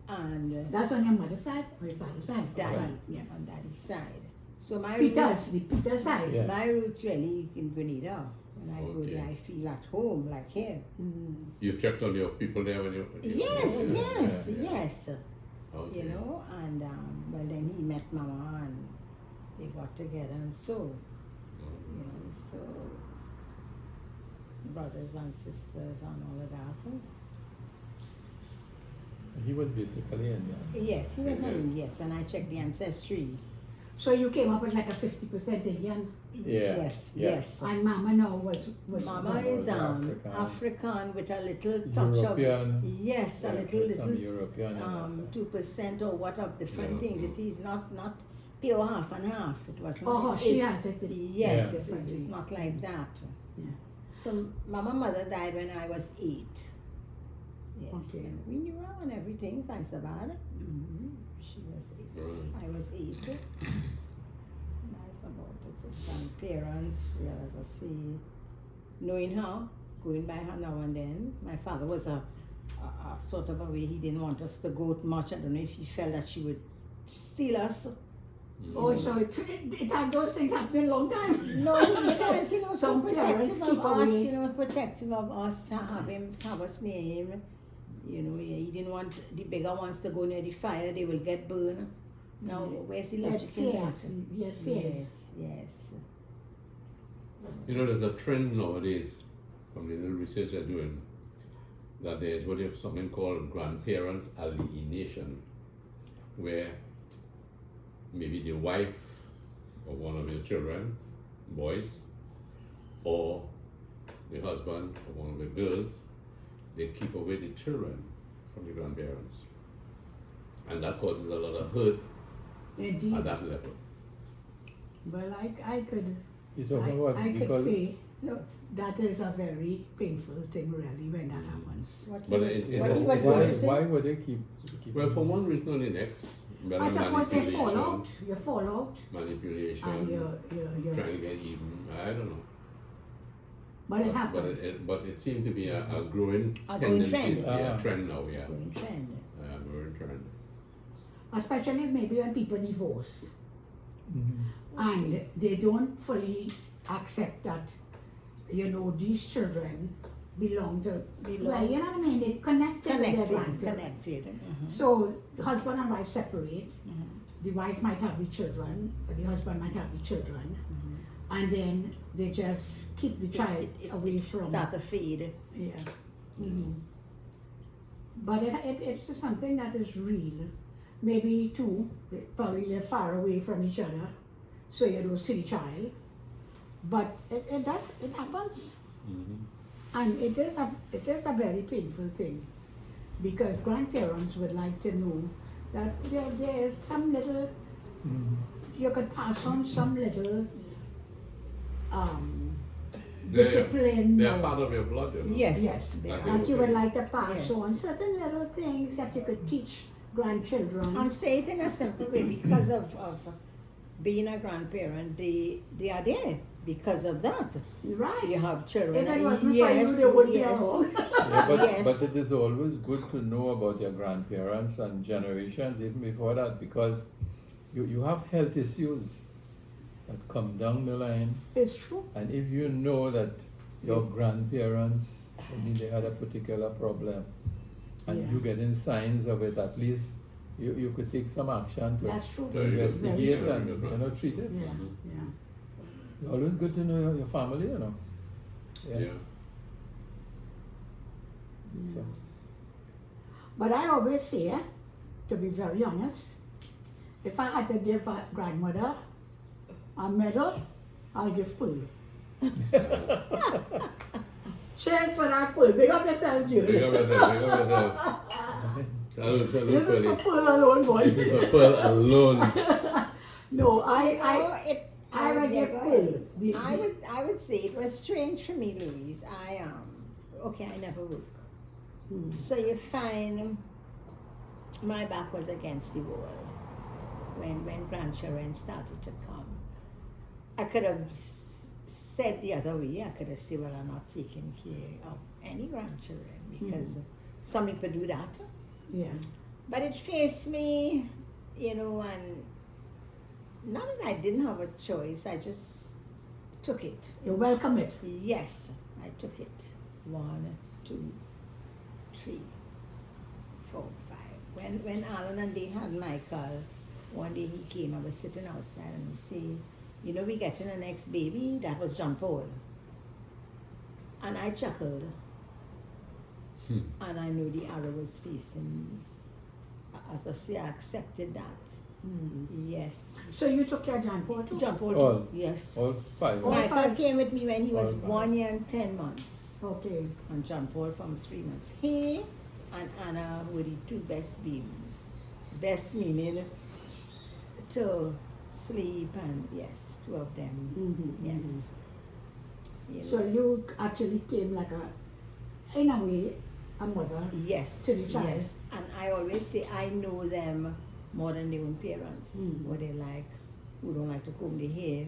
and That's on your mother's side or your father's side? daddy, Right, yeah. on daddy's side. So my Peter's, roots, the Peter side. Yeah. my roots really in Grenada. When I go Okay. there, I feel at home, like here. Mm. You checked on your people there when you. Yes, Yeah, yes, yeah, yeah. yes. Okay. You know, and well, then he met Mama, and they got together and sewed. You know, so brothers and sisters and all of that. He was basically Indian. Yes, he was yes, when I checked the ancestry. So you came up with like a 50% Indian, Yeah. Yes. and Mama now was Mama is African. African with a little touch European. of yes, Yeah, a some little European. 2% or what of different Yeah. things. You see, it's not pure half and half. It was not. Oh, she it's- has it. Yes, Yeah. it's not like that. Yeah. So mother died when I was 8. Yes, Okay. and we knew her and everything, thanks to God. She was 8. Right. I was 8. That's about it. Grandparents, well, as I say, knowing her, going by her now and then. My father was a sort of a way, he didn't want us to go much. I don't know if he felt that she would steal us. Oh, so it had those things happened a long time. No, he felt, so Some parents protective keep of us, away. protective of us, have us near him. He didn't want the bigger ones to go near the fire, they will get burned. Now, where's the He had logic in that? fears. He had fears. Yes. There's a trend nowadays, from the little research I'm doing, that there's what you have something called grandparents alienation, where maybe the wife of one of your children, boys, or the husband of one of the girls, they keep away the children from the grandparents. And that causes a lot of hurt Indeed. at that level. Well, I could You're talking about I could because say No. that is a very painful thing really when that happens. What But he was, it- what he it- was going why, to say? why would they keep Well, for one reason or the next, whether I suppose they fall manipulation, out. You fall out manipulation, and you're trying to get even, I don't know. but it happens. But it seemed to be a growing A growing tendency, trend. yeah, trend now, yeah, Going trend. growing trend. Especially maybe when people divorce Mhm. and they don't fully accept that, these children belong to, well, you know what I mean? They connected with their grandparents. Connected. So husband and wife separate. Mhm. The wife might have the children, or the husband might have the children, and then they just keep the child away from. Start to fade. Yeah. But it's just something that is real. Maybe too, they probably live far away from each other, so you don't see the child. But it happens. And it is a very painful thing, because grandparents would like to know that there is some little, Mhm. you could pass on some little They're discipline. They're or- part of your blood, Yes. Yes, they I are. think that you would like to pass Yes. on certain little things that you could teach grandchildren. And say it in a simple way, because of being a grandparent, they are there because of that. You Right. have children. If it and wasn't for you, yes, they wouldn't be yes. along. Yeah, but, Yes. but it is always good to know about your grandparents and generations even before that, because you have health issues that come down the line, It's true. and if you know that your grandparents, maybe they had a particular problem, and Yeah. you getting signs of it, at least you could take some action to That's true. Very good. investigate Very and good. treat it. Yeah, yeah. It's always good to know your family, Yeah. So, But I always say, to be very honest, if I had to give a grandmother a medal, I'll give Pearl. Cheers for that, Pearl. Big up yourself, Big Julie. up yourself, big up yourself. Salute, salute, This is for Pearlie. Pearl alone, boy. This is for Pearl alone. No, I would yeah, give go Pearl. ahead. I would say it was strange for me, Louise. I never work. So you find my back was against the wall when grandchildren started to come. I could have said the other way. I could have said, well, I'm not taking care of any grandchildren because some people do that. Yeah. But it faced me, and not that I didn't have a choice, I just took it. You welcome it. Yes, I took it. 1, 2, 3, 4, 5. When Alan and they had Michael, one day he came, I was sitting outside and he said, you know, we getting the next baby. That was John Paul. And I chuckled. And I knew the arrow was facing me. As I say, I accepted that. Yes. So you took care of John Paul too? John Paul, All. too. Yes. All five. All Michael five. came with me when he was All five. 1 year and 10 months. Okay. And John Paul from 3 months. He and Anna were the two best babies. Best meaning to sleep and yes, two of them. Yes. You So know. you actually came like a, in a way, a mother. Yes, to the child. yes. And I always say I know them more than their own parents. What they like, who don't like to comb their hair,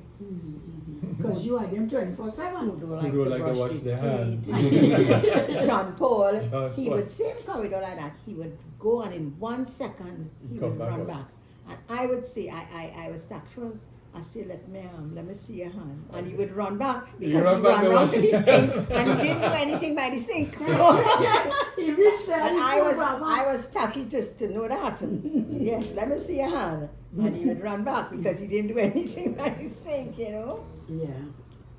Because you had them 24/7. who don't Who don't like to like to brush wash their hand. teeth. John Paul, John he Paul. would same corridor like that. He would go and in 1 second he Come would back run up. back. And I would say I was tactful. I say, let me see your hand. And he would run back because he run back ran to round wash to the your sink hand. and he didn't do anything by the sink. So He reached there. but he I said, was "Mama." tacky to know that. Yes, let me see your hand. And he would run back because he didn't do anything by the sink, you know. Yeah.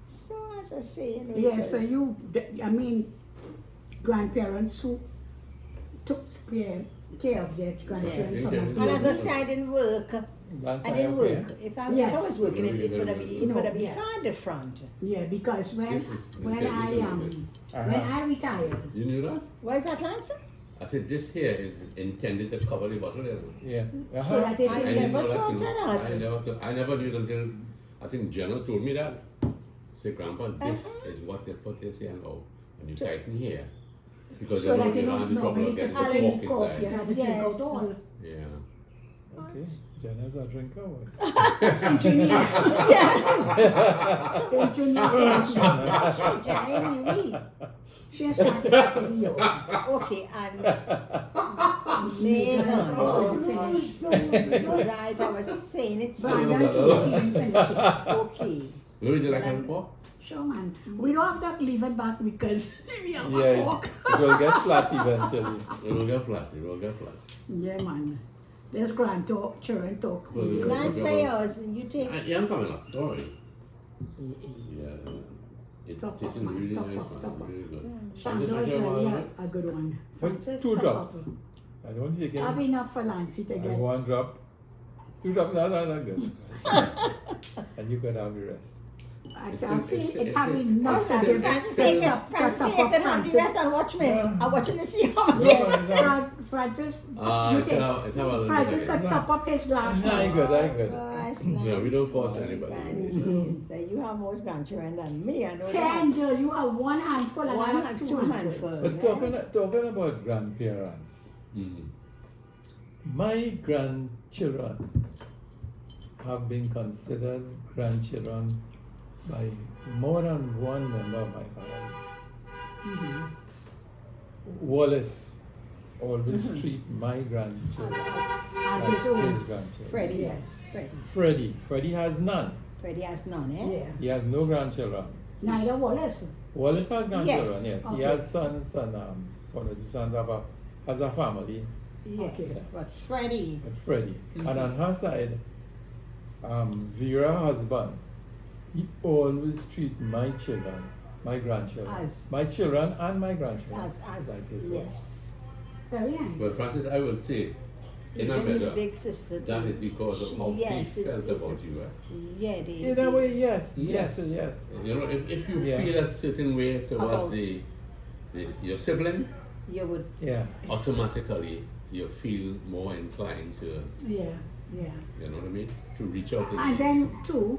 So as I say, you know. Yeah, so because- you, I mean, grandparents who took care of their grandchildren Yes. from a Yeah. and as I baby. say, I didn't work. That's I didn't okay. work. If I Yes. was working, it would have You been, know, been yeah. far different. Yeah, because when This is- when this is I this. when I retired, You knew that? What is that answer? I said this here is intended to cover the bottle. Yeah. so Uh-huh. that if I I you didn't never know thought till- of that. I never knew it until I think Jenna told me that. Say, Grandpa, this is what they put this here now. And you tighten here. Because so they that you don't don't have the trouble normally of getting take the any cork cork, you inside. have to drink out Yes. all. Yeah. Okay. Jenna's a drinker. What? Engineer, Yeah. engineer, Genuinely. she has started taking yours. Okay, and Megan, Oh, finish. right, I was saying it so. Brandon too, he didn't finish it. Okay. Where is it like Well, a pork? Sure, man. We don't have to leave it back because we have a Yeah, walk. it will get flat eventually. It will get flat. It will get flat. Yeah, man. There's grand talk, children talk. Well, yeah. Nice for yours. You take. Yeah, I'm coming up. Don't worry. Yeah. It Top tastes up, man, really top nice, up, man. top up. Really good. Chandler is really a good one. But Francis, 2 top drops. up. I don't take Have it. enough for Nancy to I get. 1 drop. 2 drops, that's good. And you can have the rest. I It's can a- feel it's it a- have it's a- enough to it's a- give Francis, take say, up Francis, top say, up you can have the Francis. rest and watch me. Yeah. I'm watching to see how much. Francis, Ah, you it's how it's how I Francis look at could it. top up his glass. No, I good, I good. Gosh, Yeah, we don't force nice. anybody. Grandkids. Say, you have more grandchildren than me, I know Ten, that. girl, you have one handful and I One have hand, two two handfuls. handfuls. But talking about grandparents, my grandchildren have been considered grandchildren by more than one member of my family. Wallace always treat my grandchildren As like his own. his grandchildren. Freddie, Yes. Freddie has none. Freddie has none, eh? Yeah. He has no grandchildren. Neither Wallace. Wallace has grandchildren, yes. Okay. He has sons and one of the sons has a family, Yes, Okay. but Freddie, but Freddie. And on her side, Vera husband, he always treat my children, my grandchildren, As- my children and my grandchildren as like his own. yes. Very nice. But Francis, I would say, in a Even his better, big sister. that too. is because of how Yes, he felt it's- about you. Yeah, they. In a way, yes, Yes. yes. You know, if you Yeah. feel a certain way towards About- your sibling, You would. Yeah. automatically you feel more inclined to, Yeah, yeah. you know what I mean, to reach out to And these. then too,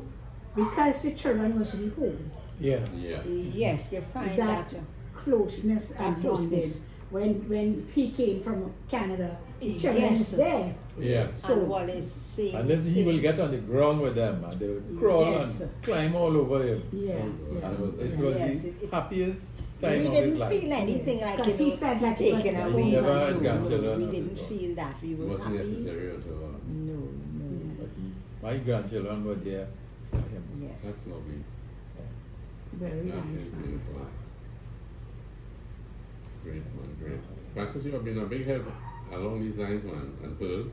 because the children was the home, Yeah. Yeah. Yes, you find that that. closeness and That closeness. bonding. When he came from Canada, the children Yes. is there. Yes. So- And what is saying. Unless he will get on the ground with them and they will crawl Yes. and climb all over him. Yeah, Oh, yeah. God. It was Yes, the it- happiest We time of his didn't life. feel anything like Because he felt like it was taken the away. home. Never had No, grandchildren We of his didn't own. feel that. We It were wasn't happy. necessary at all. No, no. But my grandchildren were there for him. That's Yes. lovely. Very That nice, is man. beautiful. Great, man, great. Francis, you have been a big help along these lines, man, and Pearl.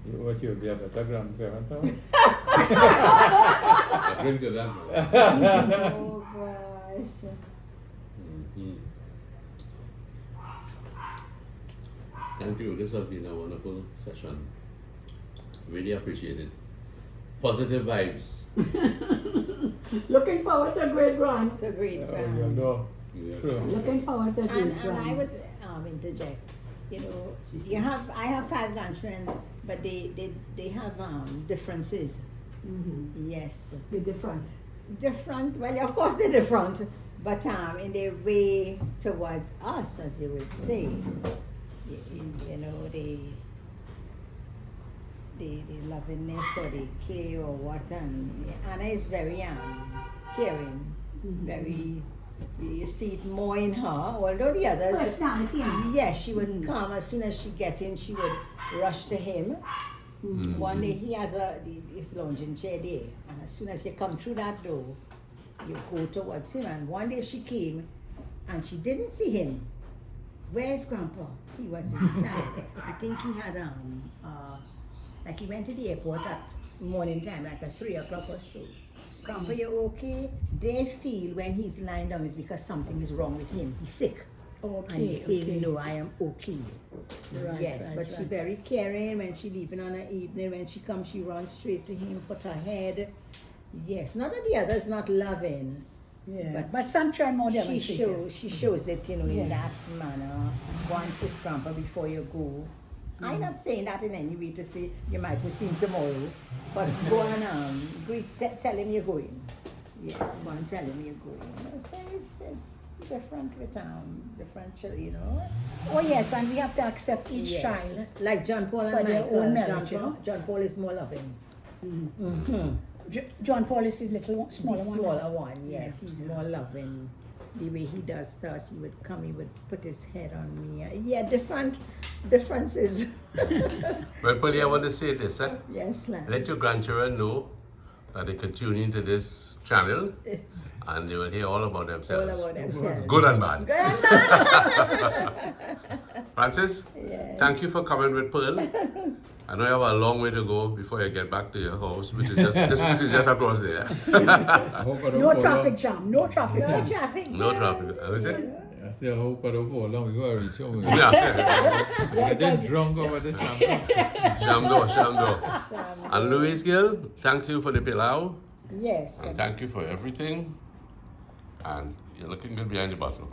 What you'll be a better grandparent now? I drink to that man. Oh gosh. Mhm. Thank you. This has been a wonderful session. Really appreciate it. Positive vibes. Looking forward to great grand. The great Oh, grand. you know. Yes. True. Looking forward to great And I grand. would interject. You know, I have 5 grandchildren, but they have differences. Mhm. Yes, Be different. different. Well, of course they're different, but in their way towards us, as you would say. You know, the lovingness or the care or what, and Anna is very caring, very. You see it more in her, although the others. Personality. Yes, she would come as soon as she gets in. She would rush to him. Mhm. One day he has his lounging chair there, and as soon as you come through that door, you go towards him. And one day she came, and she didn't see him. Where's Grandpa? He was inside. I think he had like he went to the airport at morning time, like at 3 o'clock or so. Grandpa, you okay? They feel when he's lying down is because something is wrong with him. He's sick. Okay. And he's saying, okay. no, I am okay. Right, Yes, right, but she's right. very caring. When she leaving on an evening, when she comes, she runs straight to him, put her head. Yes, not that the others not loving. Yeah. But some try more than She shows it, you know, Yeah. in that manner. One kiss Grandpa before you go. I'm not saying that in any way to say you might be seen tomorrow, but go and tell him you're going. Yes, go and tell him you're going. So it's different with different children, you know. Oh yes, and we have to accept each Yes. child. Like John Paul For and their Michael. own merit, John you Paul, know. John Paul is more loving. Mm-hmm. Mm-hmm. John Paul is his little one, The smaller one. smaller one, yes, Yeah. he's more loving. The way he does stuff, he would come, he would put his head on me. Yeah, differences. Well, Polly, I want to say this. Yes, Lance. Let your grandchildren know that they can tune into this channel and they will hear all about All themselves. about themselves. Good and bad. Good and bad. Francis, Yes. thank you for coming with Pearl. I know you have a long way to go before you get back to your house, which is just across there. I hope I don't No fall traffic long. jam. No traffic No jam. traffic. No jam. traffic. Is it? I say I hope I don't fall long before I reach home. Yeah. I get drunk over the champagne. Shamdo. Sham. And Louise Gill, thank you for the pilau. Yes. And thank you for everything. And you're looking good behind the bottle.